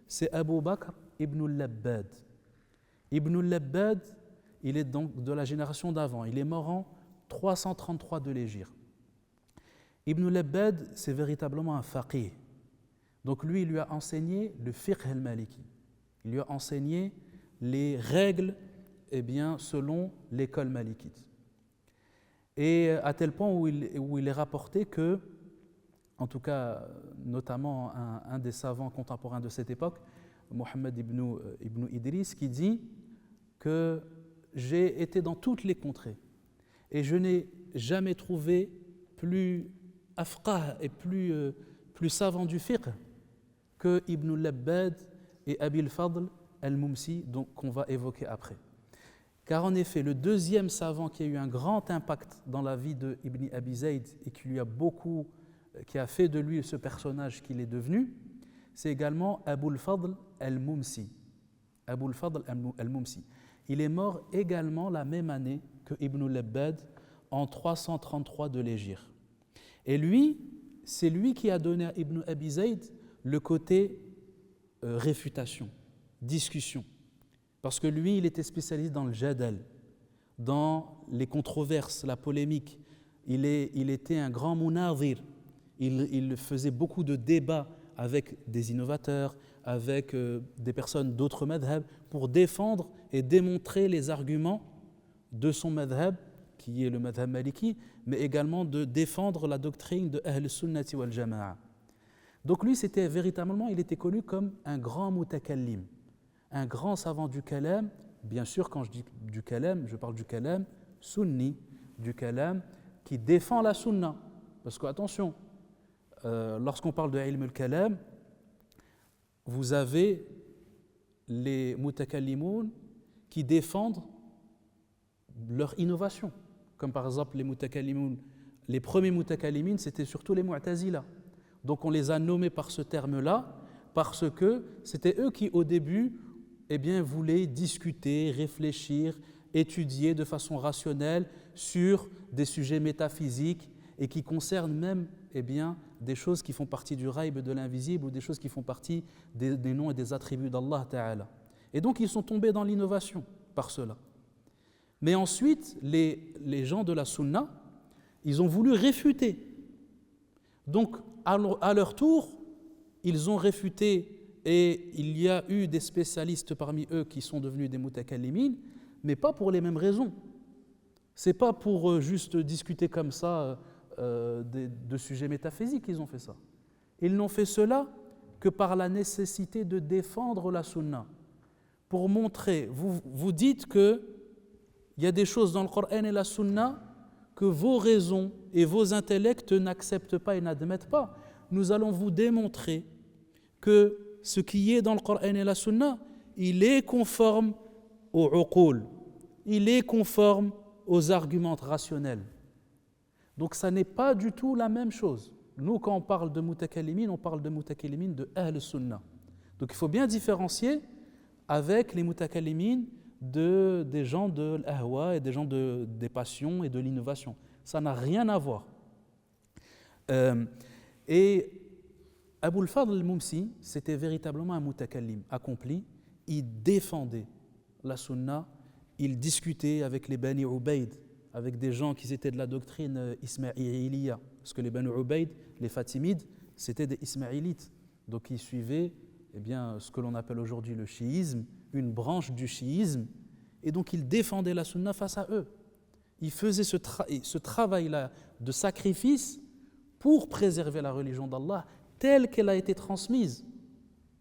c'est Abu Bakr ibn al-Labbad. Ibn al-Labbad, il est donc de la génération d'avant. Il est mort en 333 de l'Hégire. Ibn Labbad, c'est véritablement un faqih. Donc lui, il lui a enseigné le fiqh al-maliki. Il lui a enseigné les règles selon l'école malikite. Et à tel point où il est rapporté que, en tout cas, notamment un des savants contemporains de cette époque, Mohammed ibn Idris, qui dit que j'ai été dans toutes les contrées et je n'ai jamais trouvé plus afqah et plus savant du fiqh que Ibn Labbad et Abil Fadl al-Mumsi, qu'on va évoquer après. Car en effet, le deuxième savant qui a eu un grand impact dans la vie de Ibn Abi Zayd et qui a fait de lui ce personnage qu'il est devenu, c'est également Abul Fadl al-Mumsi. Abul Fadl al-Mumsi. Il est mort également la même année que Ibn Labbad, en 333 de l'Hégire. Et lui, c'est lui qui a donné à Ibn Abi Zayd le côté réfutation, discussion. Parce que lui, il était spécialiste dans le jadal, dans les controverses, la polémique. Il était un grand munazir. Il faisait beaucoup de débats avec des innovateurs, avec des personnes d'autres madhab, pour défendre et démontrer les arguments de son madhab, qui est le madhab maliki, mais également de défendre la doctrine de Ahl Sunnati wal Jama'a. Donc lui, il était connu comme un grand mutakallim, un grand savant du kalam. Bien sûr, quand je dis du kalam, je parle du kalam sunni, du kalam qui défend la sunna. Parce que, attention, lorsqu'on parle de ilm al-kalam, vous avez les mutakallimun qui défendent leur innovation. Comme par exemple les premiers mutakallimin, c'était surtout les mu'tazila. Donc on les a nommés par ce terme-là parce que c'était eux qui au début voulaient discuter, réfléchir, étudier de façon rationnelle sur des sujets métaphysiques et qui concernent même des choses qui font partie du raïb de l'invisible ou des choses qui font partie des noms et des attributs d'Allah Ta'ala. Et donc ils sont tombés dans l'innovation par cela. Mais ensuite, les gens de la sunna, ils ont voulu réfuter. Donc à leur tour, ils ont réfuté et il y a eu des spécialistes parmi eux qui sont devenus des mutakallimin, mais pas pour les mêmes raisons. C'est pas pour juste discuter comme ça de sujets métaphysiques qu'ils ont fait ça. Ils n'ont fait cela que par la nécessité de défendre la sunna. Pour montrer, vous dites qu'il y a des choses dans le Coran et la sunna que vos raisons et vos intellects n'acceptent pas et n'admettent pas. Nous allons vous démontrer que ce qui est dans le Coran et la sunna, il est conforme au uqul, il est conforme aux arguments rationnels. Donc ça n'est pas du tout la même chose. Nous, quand on parle de mutakallimin, on parle de mutakallimin de Ahl Sunnah. Donc il faut bien différencier avec les mutakallimin des gens de l'ahwa et des gens des passions et de l'innovation. Ça n'a rien à voir. Et Abul Fadl al-Mumsi, c'était véritablement un mutakallim accompli. Il défendait la sunna, il discutait avec les Bani Ubayd, avec des gens qui étaient de la doctrine ismaïliya. Parce que les Bani Ubayd, les Fatimides, c'était des ismaïlites. Donc ils suivaient ce que l'on appelle aujourd'hui le chiisme, une branche du chiisme. Et donc il défendait la sunna face à eux. Il faisait ce travail-là de sacrifice pour préserver la religion d'Allah telle qu'elle a été transmise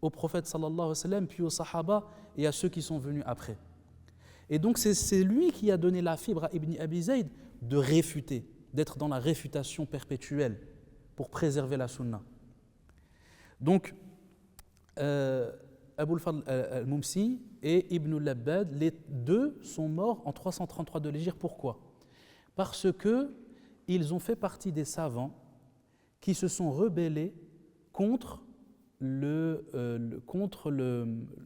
au prophète sallallahu alayhi wa sallam, puis aux sahaba et à ceux qui sont venus après. Et donc c'est lui qui a donné la fibre à Ibn Abi Zayd de réfuter, d'être dans la réfutation perpétuelle pour préserver la sunna. Donc Abul Fadl al-Mumsi et Ibn Labbad, les deux sont morts en 333 de l'Hégire. Pourquoi ? Parce qu'ils ont fait partie des savants qui se sont rebellés contre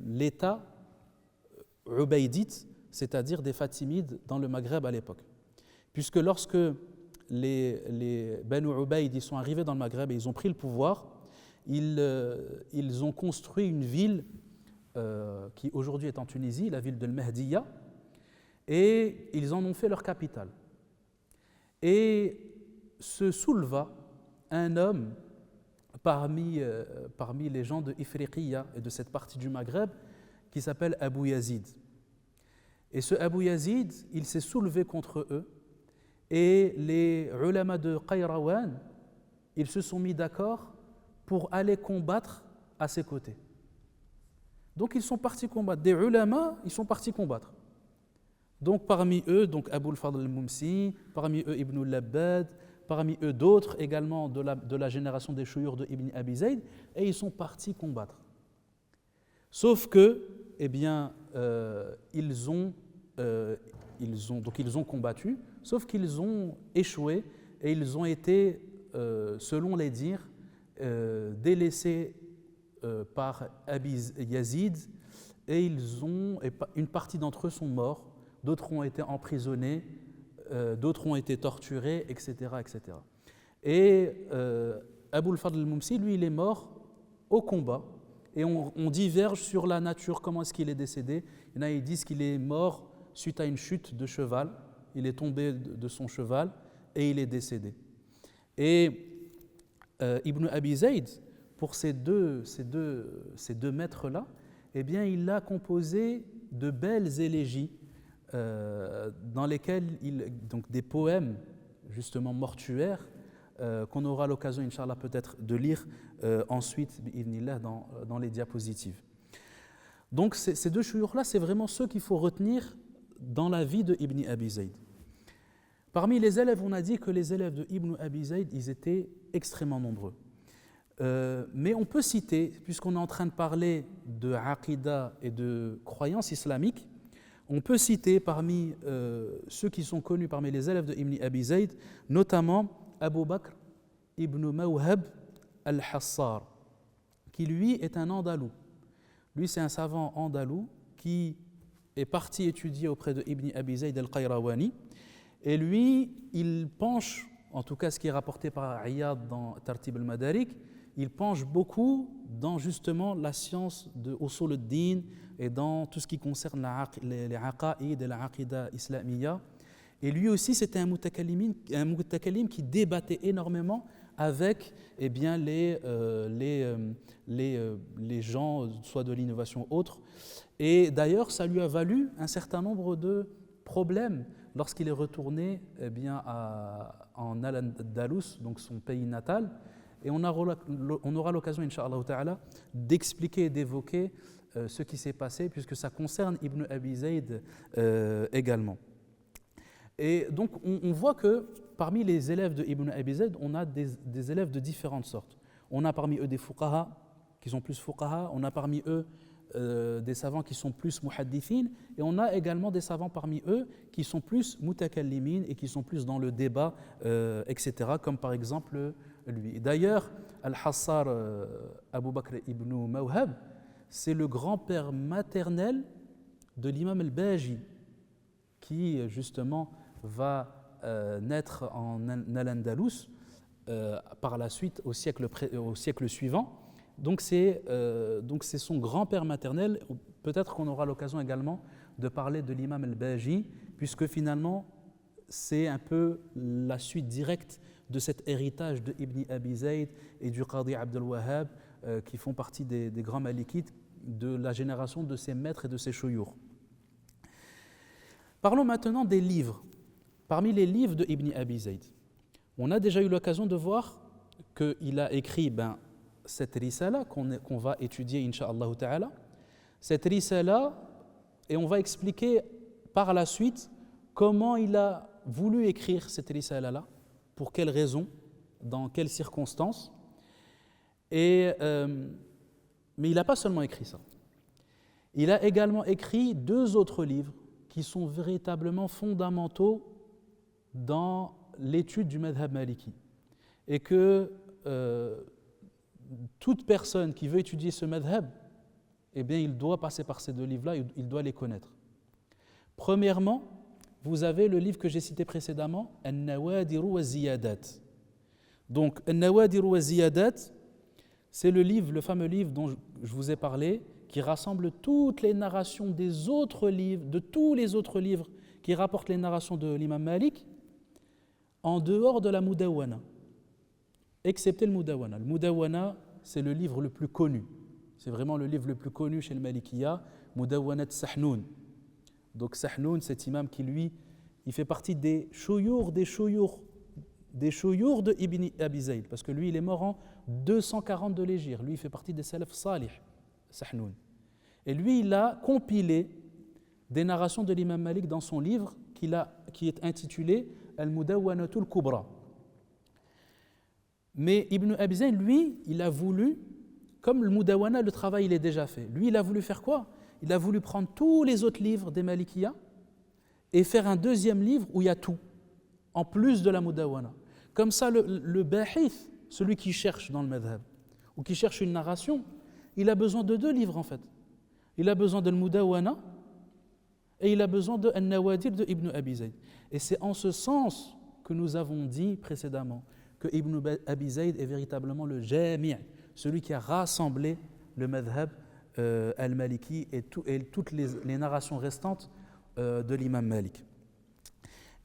l'État ubaydite, c'est-à-dire des Fatimides dans le Maghreb à l'époque. Puisque lorsque les Banu Ubayd sont arrivés dans le Maghreb et ils ont pris le pouvoir, ils ont construit une ville qui aujourd'hui est en Tunisie, la ville de Mahdiya, et ils en ont fait leur capitale. Et se souleva un homme parmi les gens de Ifriqiya et de cette partie du Maghreb qui s'appelle Abu Yazid. Et ce Abu Yazid, il s'est soulevé contre eux et les ulama de Qayrawan, ils se sont mis d'accord pour aller combattre à ses côtés. Donc ils sont partis combattre. Des ulama, ils sont partis combattre. Donc parmi eux, donc Abu al-Fadl al-Mumsi, parmi eux Ibn al-Labbad, parmi eux d'autres également de la génération des Shuyur de Ibn Abi Zayd, et ils sont partis combattre. Sauf que, eh bien, ils ont combattu, sauf qu'ils ont échoué et ils ont été, selon les dires, délaissés par Abi Yazid, et une partie d'entre eux sont morts, d'autres ont été emprisonnés, d'autres ont été torturés, etc. etc. Et Abu al-Fadl al-Mumsi, lui, il est mort au combat. Et on diverge sur la nature, comment est-ce qu'il est décédé. Il y en a qui disent qu'il est mort suite à une chute de cheval. Il est tombé de son cheval et il est décédé. Et Ibn Abi Zayd, pour ces deux maîtres-là, eh bien, il a composé de belles élégies dans lesquelles donc des poèmes justement mortuaires qu'on aura l'occasion, Inch'Allah, peut-être de lire ensuite dans les diapositives. Donc ces deux shuyukh-là, c'est vraiment ceux qu'il faut retenir dans la vie de Ibn Abi Zayd. Parmi les élèves, on a dit que les élèves de Ibn Abi Zayd, ils étaient extrêmement nombreux. Mais on peut citer, puisqu'on est en train de parler de aqidah et de croyances islamiques, on peut citer parmi ceux qui sont connus parmi les élèves de Ibn Abi Zayd, notamment Abu Bakr ibn Mawhab al-Hassar, qui lui est un Andalou. Lui, c'est un savant andalou qui est parti étudier auprès de Ibn Abi Zayd al-Qayrawani. Et lui, il penche, en tout cas ce qui est rapporté par Iyad dans Tartib al-Madarik, il penche beaucoup dans justement la science de Usul al-Din et dans tout ce qui concerne les aqaïd et la aqidah islamiyya. Et lui aussi, c'était un mutakallim qui débattait énormément avec eh bien, les gens, soit de l'innovation ou autre. Et d'ailleurs, ça lui a valu un certain nombre de problèmes lorsqu'il est retourné eh bien, en Al-Andalus, donc son pays natal. Et on aura l'occasion, Inch'Allah ta'ala, d'expliquer et d'évoquer ce qui s'est passé, puisque ça concerne Ibn Abi Zayd également. Et donc, on voit que parmi les élèves de Ibn Abi Zayd, on a des élèves de différentes sortes. On a parmi eux des fuqaha, qui sont plus fuqaha, on a parmi eux des savants qui sont plus muhaddithin, et on a également des savants parmi eux qui sont plus mutakallimin et qui sont plus dans le débat, etc., comme par exemple lui. D'ailleurs, Al-Hassar Abu Bakr ibn Mawhab, c'est le grand-père maternel de l'imam al-Baji, qui justement va naître en Al-Andalus par la suite au siècle suivant. Donc c'est son grand-père maternel. Peut-être qu'on aura l'occasion également de parler de l'imam al-Baji, puisque finalement c'est un peu la suite directe de cet héritage de Ibn Abi Zayd et du Qadi Abdul Wahhab, qui font partie des grands malikites de la génération de ses maîtres et de ses shuyukh. Parlons maintenant des livres. Parmi les livres de Ibn Abi Zayd, on a déjà eu l'occasion de voir qu'il a écrit cette risala qu'on va étudier, Inch'Allah ta'ala. Cette risala, et on va expliquer par la suite comment il a voulu écrire cette risala-là, pour quelles raisons, dans quelles circonstances. Mais il n'a pas seulement écrit ça. Il a également écrit 2 autres livres qui sont véritablement fondamentaux dans l'étude du madhab maliki. Et que toute personne qui veut étudier ce madhab, eh bien, il doit passer par ces 2 livres-là, il doit les connaître. Premièrement, vous avez le livre que j'ai cité précédemment, An-Nawadir wa Ziyadat. Donc, An-Nawadir wa Ziyadat, c'est le fameux livre dont je vous ai parlé, qui rassemble toutes les narrations des autres livres, de tous les autres livres qui rapportent les narrations de l'imam Malik en dehors de la Mudawwana, excepté le Mudawwana. Le Mudawwana, c'est le livre le plus connu. C'est vraiment le livre le plus connu chez le Malikiya, Mudawwanat Sahnoun. Donc Sahnoun, cet imam qui lui, il fait partie des shouyours de Ibn Abi Zayd, parce que lui, il est mort en 240 de l'Hégire. Lui, il fait partie des salaf salih, Sahnoun. Et lui, il a compilé des narrations de l'imam Malik dans son livre qui est intitulé Al-Mudawwanatul Kubra. Mais Ibn Abi Zayd, lui, il a voulu, comme le Mudawwana, le travail il est déjà fait. Lui, il a voulu faire quoi? Il a voulu prendre tous les autres livres des Malikiya et faire un deuxième livre où il y a tout, en plus de la Mudawwana. Comme ça, le Bahith, celui qui cherche dans le madhab, ou qui cherche une narration, il a besoin de deux livres en fait. Il a besoin de le Mudawwana et il a besoin de An-Nawadir de Ibn Abi Zayd. Et c'est en ce sens que nous avons dit précédemment que Ibn Abi Zayd est véritablement le Jami', celui qui a rassemblé le madhab al-Maliki et toutes les narrations restantes de l'imam Malik.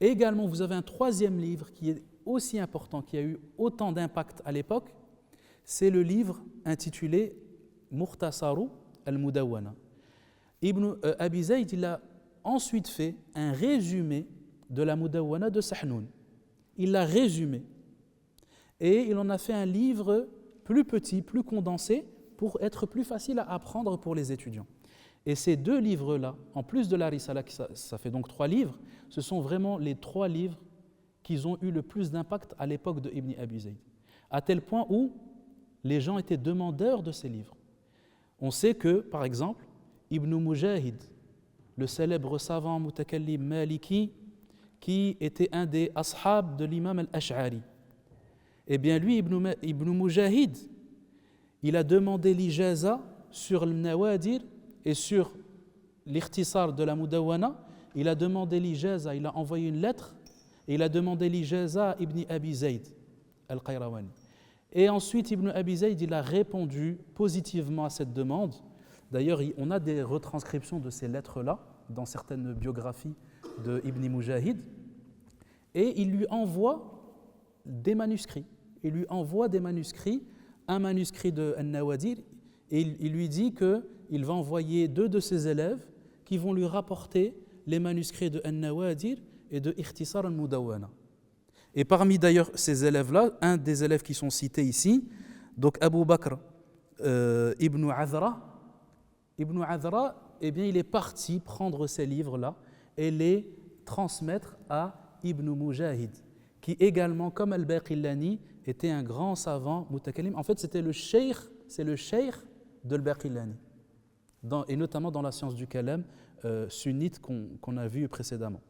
Et également, vous avez un troisième livre qui est aussi important, qui a eu autant d'impact à l'époque, c'est le livre intitulé Mukhtasaru al-Mudawwana. Ibn Abi Zayd, il a ensuite fait un résumé de la Mudawwana de Sahnoun. Il l'a résumé et il en a fait un livre plus petit, plus condensé, pour être plus facile à apprendre pour les étudiants. Et ces deux livres-là, en plus de la Risala, ça fait donc 3 livres, ce sont vraiment les 3 livres qui ont eu le plus d'impact à l'époque de Ibn Abi Zayd, à tel point où les gens étaient demandeurs de ces livres. On sait que, par exemple, Ibn Mujahid, le célèbre savant mutakallim maliki, qui était un des ashab de l'imam al-Ash'ari, eh bien lui, Ibn Mujahid, il a demandé l'ijaza sur le Nawadir et sur l'ikhtisar de la Mudawwana. Il a demandé l'ijaza, il a envoyé une lettre et il a demandé l'ijaza à Ibn Abi Zayd al-Qayrawani. Et ensuite, Ibn Abi Zayd, il a répondu positivement à cette demande. D'ailleurs, on a des retranscriptions de ces lettres-là dans certaines biographies de Ibn Mujahid. Et il lui envoie des manuscrits. Il lui envoie des manuscrits, un manuscrit de An-Nawadir, et il lui dit qu'il va envoyer 2 de ses élèves qui vont lui rapporter les manuscrits de An-Nawadir et de Ikhtisar al-Mudawwana. Et parmi d'ailleurs ces élèves-là, un des élèves qui sont cités ici, donc Abu Bakr ibn Adhra, eh bien, il est parti prendre ces livres-là et les transmettre à Ibn Mujahid, qui également, comme Al-Baqillani, était un grand savant mutakallim. En fait, c'est le cheikh de Al-Baqillani, et notamment dans la science du kalam sunnite qu'on a vu précédemment.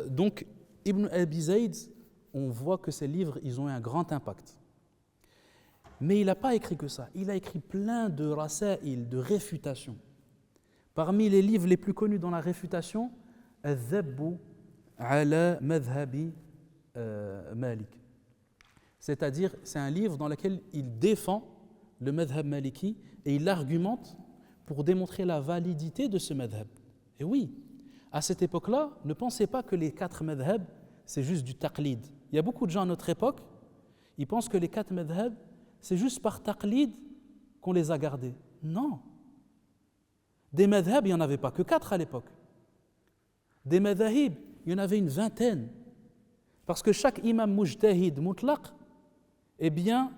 Donc, Ibn Abi Zayd, on voit que ces livres, ils ont eu un grand impact. Mais il n'a pas écrit que ça. Il a écrit plein de rasaïl, de réfutations. Parmi les livres les plus connus dans la réfutation, Al-Dhabbu ala madhhabi Malik. C'est-à-dire, c'est un livre dans lequel il défend le madhhab maliki et il argumente pour démontrer la validité de ce madhhab. Et oui, à cette époque-là, ne pensez pas que les 4 madhhabs, c'est juste du taqlid. Il y a beaucoup de gens à notre époque, ils pensent que les 4 madhhabs, c'est juste par taqlid qu'on les a gardés. Non. Des madhhabs, il n'y en avait pas que 4 à l'époque. Des madhahib, il y en avait une 20aine. Parce que chaque imam mujtahid mutlaq, eh bien,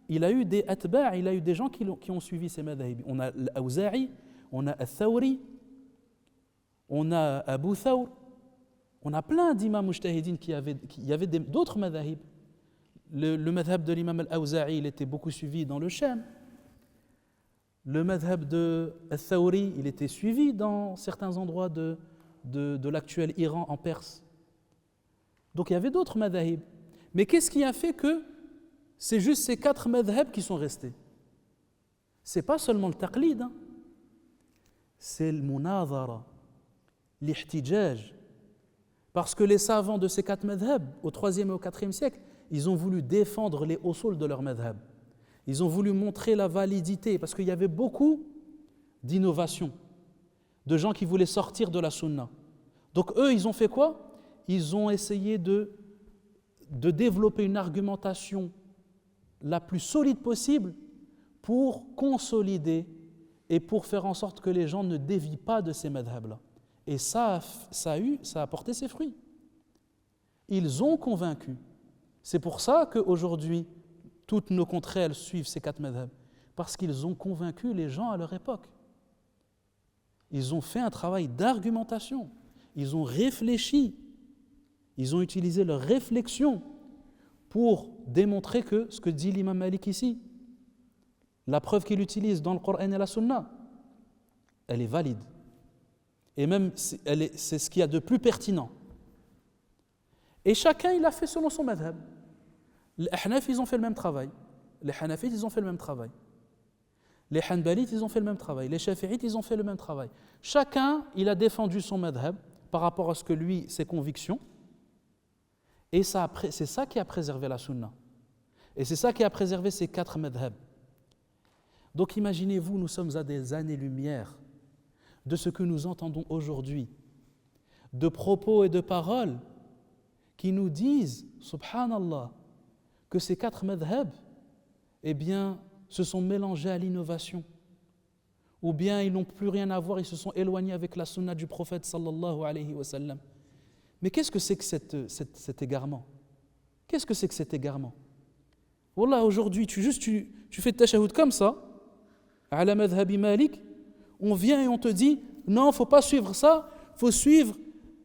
il a eu des atba', il a eu des gens qui ont suivi ces madhahib. On a l'Awza'i, on a al-Thawri, on a Abu Thawr, on a plein d'imams mujtahidin qui avaient d'autres madhahib. Le madhab de l'imam al-Awza'i, il était beaucoup suivi dans le Sham. Le madhab de al-Thawri, il était suivi dans certains endroits de l'actuel Iran en Perse. Donc il y avait d'autres madhahib. Mais qu'est-ce qui a fait que c'est juste ces 4 madhhabs qui sont restés? C'est pas seulement le taqlid, hein. C'est le munadhara, l'ihtijaj. Parce que les savants de ces 4 madhhabs, au 3e et au 4e siècle, ils ont voulu défendre les usul de leur madhhab. Ils ont voulu montrer la validité, parce qu'il y avait beaucoup d'innovations, de gens qui voulaient sortir de la sunna. Donc eux, ils ont fait quoi? Ils ont essayé de développer une argumentation la plus solide possible pour consolider et pour faire en sorte que les gens ne dévient pas de ces madhabs-là. Et ça a porté ses fruits. Ils ont convaincu. C'est pour ça qu'aujourd'hui, toutes nos contrées, elles suivent ces 4 madhabs. Parce qu'ils ont convaincu les gens à leur époque. Ils ont fait un travail d'argumentation. Ils ont réfléchi. Ils ont utilisé leur réflexion pour démontrer que ce que dit l'imam Malik ici, la preuve qu'il utilise dans le Coran et la Sunna, elle est valide. Et même, c'est ce qu'il y a de plus pertinent. Et chacun, il a fait selon son madhab. Les Ahnaf, ils ont fait le même travail. Les Hanafites, ils ont fait le même travail. Les Hanbalites, ils ont fait le même travail. Les Shafi'ites, ils ont fait le même travail. Chacun, il a défendu son madhab par rapport à ce que lui, ses convictions. Et c'est ça qui a préservé la sunna. Et c'est ça qui a préservé ces 4 madhabs. Donc imaginez-vous, nous sommes à des années-lumière de ce que nous entendons aujourd'hui, de propos et de paroles qui nous disent, subhanallah, que ces 4 madhabs, eh bien, se sont mélangés à l'innovation. Ou bien ils n'ont plus rien à voir, ils se sont éloignés avec la sunna du prophète sallallahu alayhi wa sallam. Mais qu'est-ce que c'est que cet égarement? Qu'est-ce que c'est que cet égarement? Wallah, aujourd'hui, tu fais le tashahhud comme ça, à la madhabi Malik, on vient et on te dit, non, il ne faut pas suivre ça, il faut suivre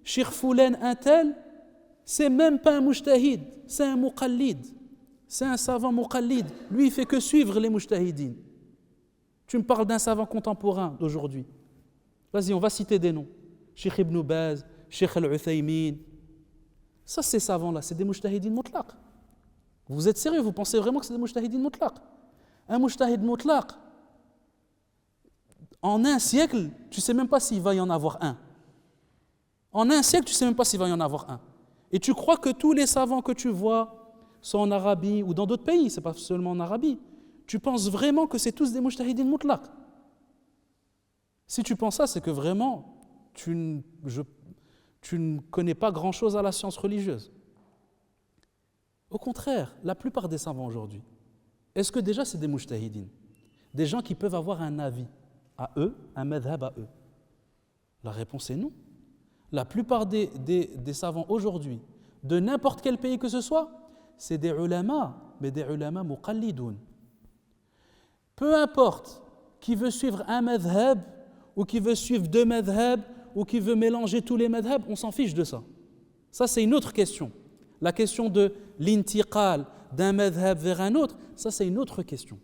Cheikh Foulen un tel, c'est même pas un mujtahid, c'est un muqallid, c'est un savant muqallid, lui il fait que suivre les mujtahidines. Tu me parles d'un savant contemporain d'aujourd'hui. Vas-y, on va citer des noms. Cheikh Ibn Baz, Cheikh Al-Uthaymin. Ça, ces savants-là, c'est des mujtahidines mutlaq. Vous êtes sérieux? Vous pensez vraiment que c'est des mujtahidines mutlaq? Un mujtahid mutlaq, en un siècle, tu ne sais même pas s'il va y en avoir un. En un siècle, tu ne sais même pas s'il va y en avoir un. Et tu crois que tous les savants que tu vois sont en Arabie ou dans d'autres pays, ce n'est pas seulement en Arabie. Tu penses vraiment que c'est tous des mujtahidines mutlaq? Si tu penses ça, c'est que vraiment, tu ne connais pas grand-chose à la science religieuse. Au contraire, la plupart des savants aujourd'hui, est-ce que déjà c'est des mujtahidines? Des gens qui peuvent avoir un avis à eux, un madhab à eux? La réponse est non. La plupart des savants aujourd'hui, de n'importe quel pays que ce soit, c'est des ulama, mais des ulama muqallidoun. Peu importe qui veut suivre un madhab, ou qui veut suivre 2 madhabs, ou qui veut mélanger tous les madhabs, on s'en fiche de ça. Ça, c'est une autre question. La question de l'intiqal d'un madhab vers un autre, ça, c'est une autre question.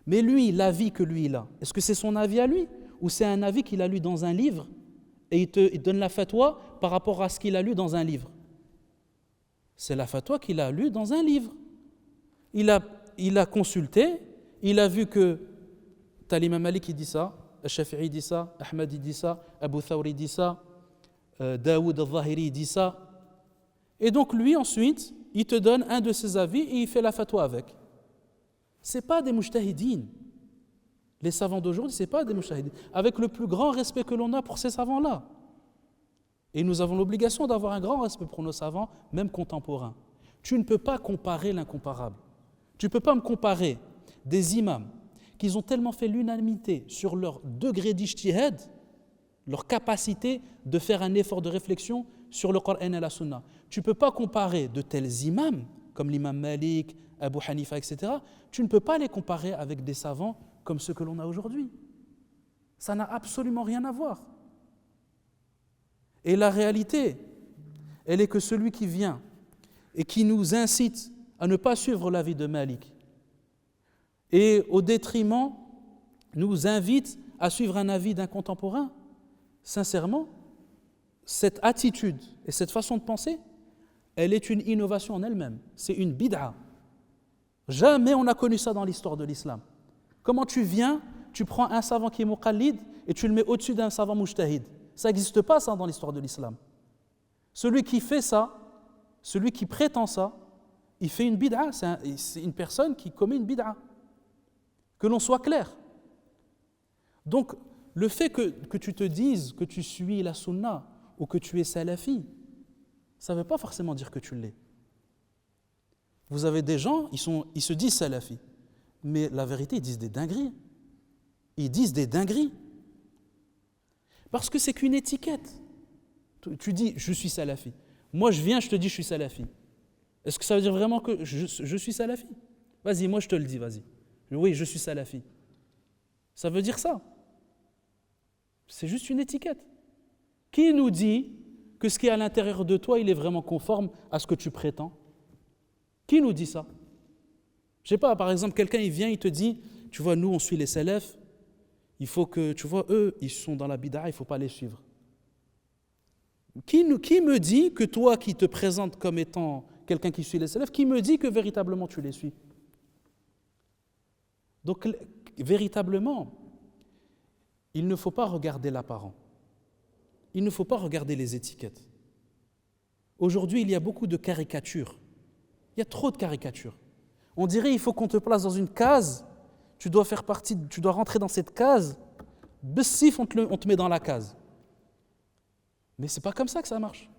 Mais lui, l'avis que lui il a, est-ce que c'est son avis à lui, ou c'est un avis qu'il a lu dans un livre et il donne la fatwa par rapport à ce qu'il a lu dans un livre? C'est la fatwa qu'il a lue dans un livre. Il a consulté, il a vu que t'as l'imam Malik qui dit ça, Al-Shafi'i dit ça, Ahmad dit ça, Abu Thawri dit ça, Daoud al-Zahiri dit ça. Et donc lui ensuite, il te donne un de ses avis et il fait la fatwa avec. Ce n'est pas des mujtahidines. Les savants d'aujourd'hui, ce n'est pas des mujtahidines. Avec le plus grand respect que l'on a pour ces savants-là. Et nous avons l'obligation d'avoir un grand respect pour nos savants, même contemporains. Tu ne peux pas comparer l'incomparable. Tu ne peux pas me comparer des imams qui ont tellement fait l'unanimité sur leur degré d'ijtihad, leur capacité de faire un effort de réflexion sur le Coran et la Sunna. Tu ne peux pas comparer de tels imams, comme l'imam Malik, Abu Hanifa, etc. Tu ne peux pas les comparer avec des savants comme ceux que l'on a aujourd'hui. Ça n'a absolument rien à voir. Et la réalité, elle est que celui qui vient et qui nous incite à ne pas suivre l'avis de Malik et au détriment nous invite à suivre un avis d'un contemporain, sincèrement, cette attitude et cette façon de penser, elle est une innovation en elle-même. C'est une bid'a. Jamais on n'a connu ça dans l'histoire de l'islam. Comment tu viens, tu prends un savant qui est muqallid et tu le mets au-dessus d'un savant mujtahid. Ça n'existe pas ça dans l'histoire de l'islam. Celui qui fait ça, celui qui prétend ça, il fait une bid'a. C'est une personne qui commet une bid'a. Que l'on soit clair. Donc, le fait que tu te dises que tu suis la sunna ou que tu es salafi, ça ne veut pas forcément dire que tu l'es. Vous avez des gens, ils se disent salafis, mais la vérité, ils disent des dingueries. Ils disent des dingueries. Parce que c'est qu'une étiquette. Tu dis, je suis salafi. Moi, je viens, je te dis, je suis salafi. Est-ce que ça veut dire vraiment que je suis salafi? Vas-y, moi, je te le dis, vas-y. Oui, je suis salafi. Ça veut dire ça. C'est juste une étiquette. Qui nous dit que ce qui est à l'intérieur de toi, il est vraiment conforme à ce que tu prétends? Qui nous dit ça? Je sais pas, par exemple, quelqu'un, il vient, il te dit, tu vois, nous, on suit les salafs, il faut que, tu vois, eux, ils sont dans la bid'a, il ne faut pas les suivre. Qui me dit que toi, qui te présentes comme étant quelqu'un qui suit les salafs, qui me dit que véritablement tu les suis? Donc, véritablement, il ne faut pas regarder l'apparent. Il ne faut pas regarder les étiquettes. Aujourd'hui, il y a beaucoup de caricatures. Il y a trop de caricatures. On dirait qu'il faut qu'on te place dans une case, tu dois rentrer dans cette case, bessif, on te met dans la case. Mais ce n'est pas comme ça que ça marche.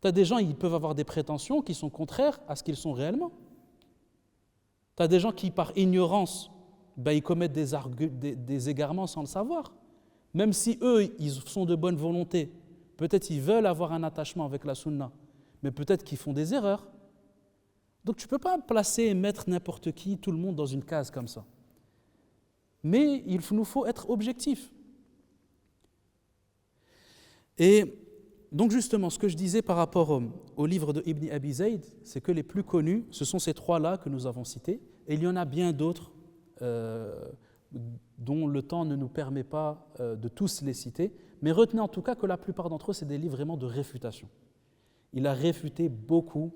Tu as des gens, ils peuvent avoir des prétentions qui sont contraires à ce qu'ils sont réellement. Tu as des gens qui, par ignorance, ils commettent des égarements sans le savoir. Même si eux, ils sont de bonne volonté, peut-être ils veulent avoir un attachement avec la sunna, mais peut-être qu'ils font des erreurs. Donc tu ne peux pas placer et mettre n'importe qui, tout le monde dans une case comme ça. Mais il nous faut être objectifs. Et donc justement, ce que je disais par rapport au livre de Ibn Abi Zayd, c'est que les plus connus, ce sont ces trois-là que nous avons cités, et il y en a bien d'autres dont le temps ne nous permet pas de tous les citer, mais retenez en tout cas que la plupart d'entre eux, c'est des livres vraiment de réfutation. Il a réfuté beaucoup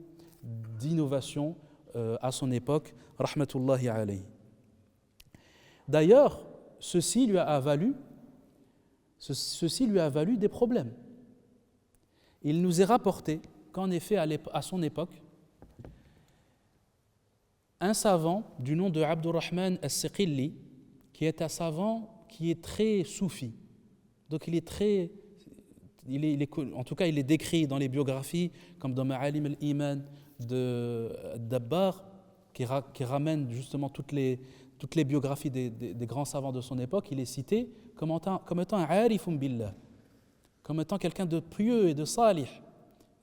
d'innovations à son époque, rahmatullahi alayhi. D'ailleurs, ceci lui a valu des problèmes. Il nous est rapporté qu'en effet, à son époque, un savant du nom de Abdurrahman as-Siqilli, qui est un savant qui est très soufi, donc en tout cas il est décrit dans les biographies comme dans Ma'alim al-Iman de Dabbar, qui ramène justement toutes les biographies des grands savants de son époque. Il est cité comme étant un arifun billah, comme étant quelqu'un de pieux et de salih,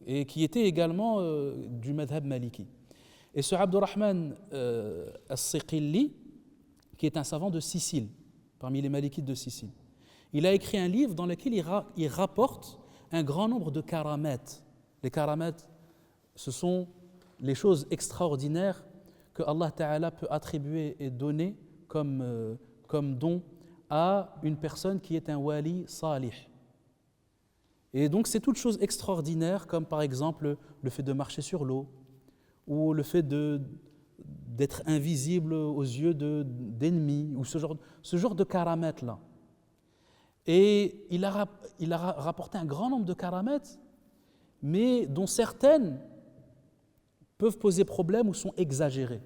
et qui était également du madhab maliki. Et ce Abdurrahman as-Siqilli, qui est un savant de Sicile, parmi les malikites de Sicile, il a écrit un livre dans lequel il rapporte un grand nombre de karamat. Les karamat, ce sont les choses extraordinaires que Allah Ta'ala peut attribuer et donner comme don à une personne qui est un wali salih. Et donc c'est toutes choses extraordinaires, comme par exemple le fait de marcher sur l'eau, ou le fait d'être invisible aux yeux d'ennemis, ou ce genre de karamètes-là. Et il a rapporté un grand nombre de karamètes, mais dont certaines peuvent poser problème ou sont exagérées.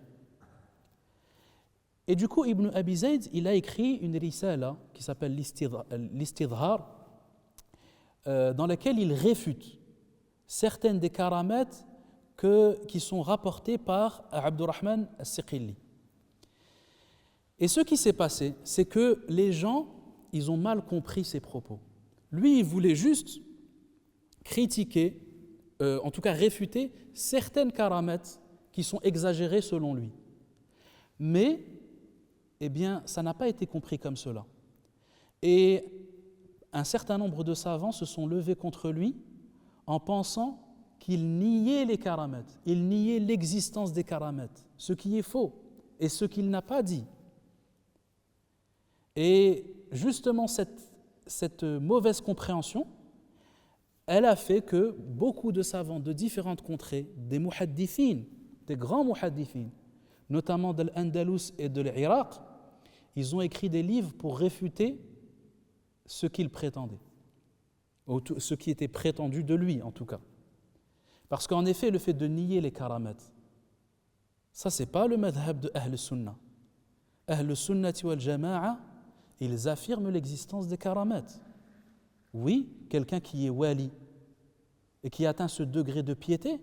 Et du coup, Ibn Abi Zayd, il a écrit une risala qui s'appelle l'Istidhar, dans laquelle il réfute certaines des karamètes qui sont rapportées par Abdurrahman as-Siqilli. Et ce qui s'est passé, c'est que les gens, ils ont mal compris ses propos. Lui, il voulait juste critiquer, en tout cas réfuter certaines karamètes qui sont exagérées selon lui. Mais, eh bien, ça n'a pas été compris comme cela. Et un certain nombre de savants se sont levés contre lui en pensant qu'il niait les karamètes, il niait l'existence des karamètes, ce qui est faux et ce qu'il n'a pas dit. Et justement, cette mauvaise compréhension, elle a fait que beaucoup de savants de différentes contrées, des muhaddithin, des grands muhaddithin, notamment de l'Andalus et de l'Irak, ils ont écrit des livres pour réfuter ce qu'ils prétendaient, ou ce qui était prétendu de lui en tout cas. Parce qu'en effet, le fait de nier les karamètes, ça c'est pas le madhab de Ahl Sunnah. Ahl Sunnati wal Jama'a, ils affirment l'existence des karamètes. Oui, quelqu'un qui est wali et qui atteint ce degré de piété,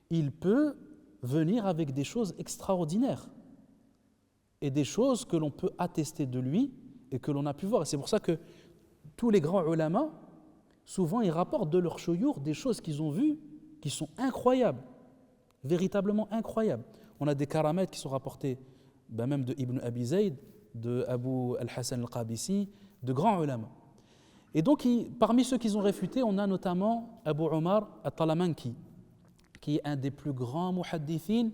il peut venir avec des choses extraordinaires et des choses que l'on peut attester de lui et que l'on a pu voir. Et c'est pour ça que tous les grands ulama, souvent ils rapportent de leur shouyour des choses qu'ils ont vues qui sont incroyables, véritablement incroyables. On a des karamètes qui sont rapportés même de Ibn Abi Zayd, de Abu al-Hassan al-Qabisi, de grands ulama. Et donc, parmi ceux qu'ils ont réfutés, on a notamment Abu Omar al-Talamanki, qui est un des plus grands muhaddithin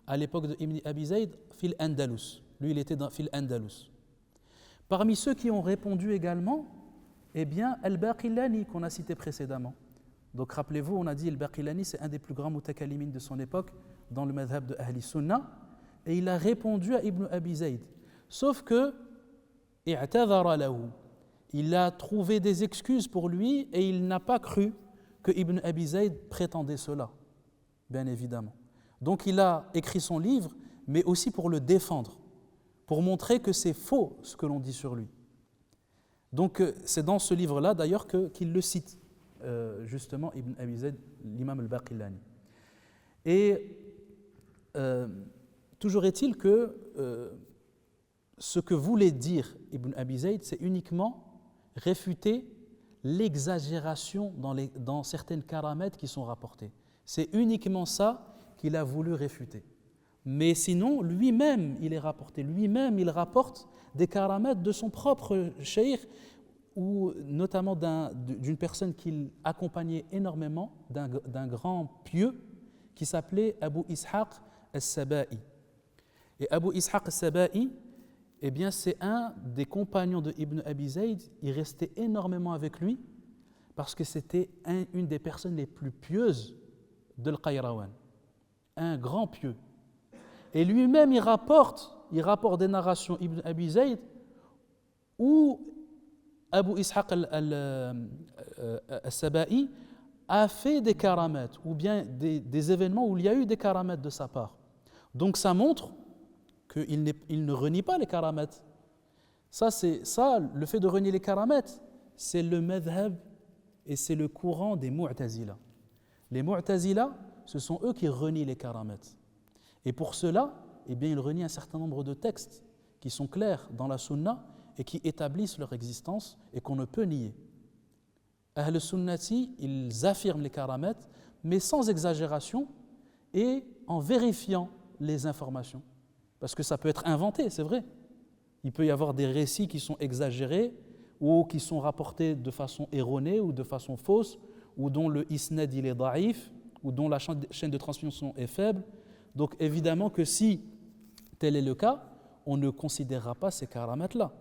à l'époque de Ibn Abi Zayd, fil Andalus. Lui, il était dans fil Andalus. Parmi ceux qui ont répondu également, eh bien, Al-Baqillani, qu'on a cité précédemment. Donc, rappelez-vous, on a dit Al-Baqillani, c'est un des plus grands mutakallimin de son époque dans le madhab de Ahli Sunnah, et il a répondu à Ibn Abi Zayd. Sauf que, i'tadhara lahu, il a trouvé des excuses pour lui et il n'a pas cru que Ibn Abi Zayd prétendait cela, bien évidemment. Donc il a écrit son livre, mais aussi pour le défendre, pour montrer que c'est faux ce que l'on dit sur lui. Donc c'est dans ce livre-là d'ailleurs qu'il le cite, justement Ibn Abi Zayd, l'imam al-Baqillani. Et toujours est-il que ce que voulait dire Ibn Abi Zayd, c'est uniquement réfuter l'exagération dans certaines karamètes qui sont rapportées. C'est uniquement ça qu'il a voulu réfuter. Mais sinon, lui-même, il rapporte des karamètes de son propre cheikh, ou notamment d'une personne qu'il accompagnait énormément, d'un grand pieux, qui s'appelait Abu Ishaq al-Saba'i. Et Abu Ishaq al-Saba'i, eh bien, c'est un des compagnons de Ibn Abi Zayd. Il restait énormément avec lui parce que c'était une des personnes les plus pieuses de l'Qayrawan. Un grand pieux. Et lui-même, il rapporte des narrations Ibn Abi Zayd où Abu Ishaq al-Saba'i a fait des karamètes ou bien des événements où il y a eu des karamètes de sa part. Donc ça montre qu'il ne renie pas les karamètes. Le fait de renier les karamètes, c'est le madhab et c'est le courant des Mu'tazila. Les Mu'tazila, ce sont eux qui renient les karamètes. Et pour cela, eh bien, ils renient un certain nombre de textes qui sont clairs dans la sunna et qui établissent leur existence et qu'on ne peut nier. Ahl sunnati, ils affirment les karamètes, mais sans exagération et en vérifiant les informations. Parce que ça peut être inventé, c'est vrai. Il peut y avoir des récits qui sont exagérés ou qui sont rapportés de façon erronée ou de façon fausse, ou dont le isnad il est daïf, ou dont la chaîne de transmission est faible. Donc évidemment que si tel est le cas, on ne considérera pas ces karamètes-là.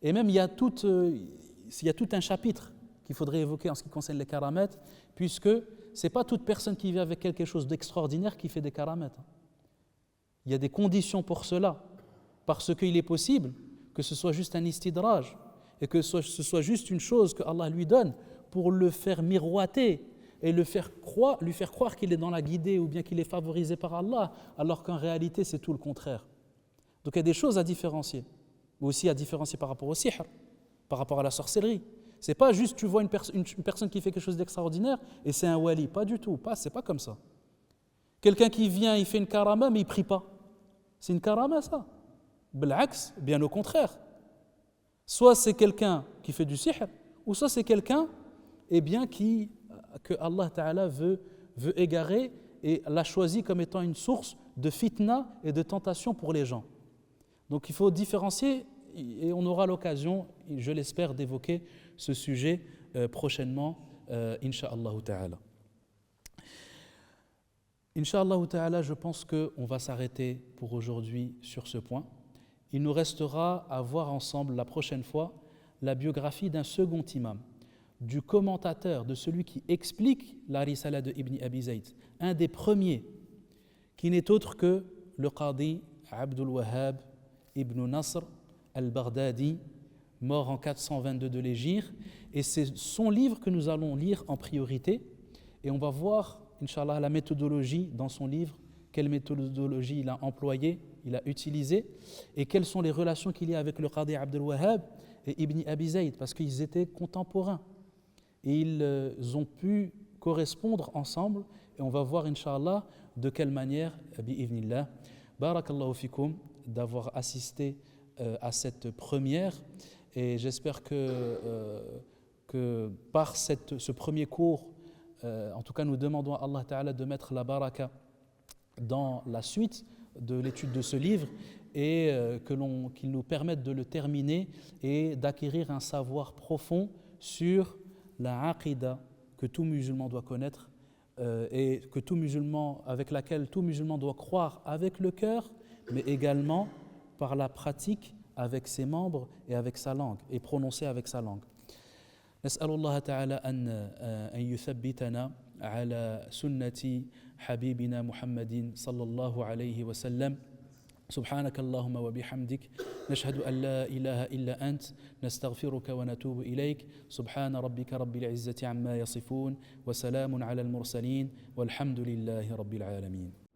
Et même il y a tout un chapitre qu'il faudrait évoquer en ce qui concerne les karamètes, puisque ce n'est pas toute personne qui vit avec quelque chose d'extraordinaire qui fait des karamètes. Il y a des conditions pour cela, parce qu'il est possible que ce soit juste un istidraj et que ce soit juste une chose que Allah lui donne pour le faire miroiter et lui faire croire qu'il est dans la guidée ou bien qu'il est favorisé par Allah, alors qu'en réalité c'est tout le contraire. Donc il y a des choses à différencier, mais aussi à différencier par rapport au sihr, par rapport à la sorcellerie. C'est pas juste tu vois une personne qui fait quelque chose d'extraordinaire et c'est un wali, pas du tout, c'est pas comme ça. Quelqu'un qui vient, il fait une karama mais il prie pas. C'est une karama ça. Bil'aks, bien au contraire. Soit c'est quelqu'un qui fait du sihr, ou soit c'est quelqu'un que Allah Ta'ala veut égarer et l'a choisi comme étant une source de fitna et de tentation pour les gens. Donc il faut différencier et on aura l'occasion, je l'espère, d'évoquer ce sujet prochainement, Inch'Allah Ta'ala. Inch'Allah Ta'ala, je pense qu'on va s'arrêter pour aujourd'hui sur ce point. Il nous restera à voir ensemble la prochaine fois la biographie d'un second imam, du commentateur, de celui qui explique la Risala de Ibn Abi Zayd, un des premiers, qui n'est autre que le Qadi Abdul Wahhab ibn Nasr al-Baghdadi, mort en 422 de l'Hégire, et c'est son livre que nous allons lire en priorité, et on va voir, Inch'Allah, la méthodologie dans son livre, quelle méthodologie il a employée. il a utilisé et quelles sont les relations qu'il y a avec le Qadi Abdul Wahhab et Ibn Abi Zayd, parce qu'ils étaient contemporains et ils ont pu correspondre ensemble, et on va voir Inch'Allah de quelle manière, bi'idhnillah. Barakallahu fikum d'avoir assisté à cette première, et j'espère que par ce premier cours, en tout cas nous demandons à Allah Ta'ala de mettre la baraka dans la suite de l'étude de ce livre et qu'il nous permette de le terminer et d'acquérir un savoir profond sur la aqida que tout musulman doit connaître et que avec laquelle tout musulman doit croire avec le cœur, mais également par la pratique avec ses membres et avec sa langue, et prononcer avec sa langue. نسأل الله تعالى أن يثبتنا على سنة حبيبنا محمد صلى الله عليه وسلم. سبحانك اللهم وبحمدك نشهد أن لا إله إلا أنت نستغفرك ونتوب إليك. سبحان ربك رب العزة عما يصفون وسلام على المرسلين والحمد لله رب العالمين.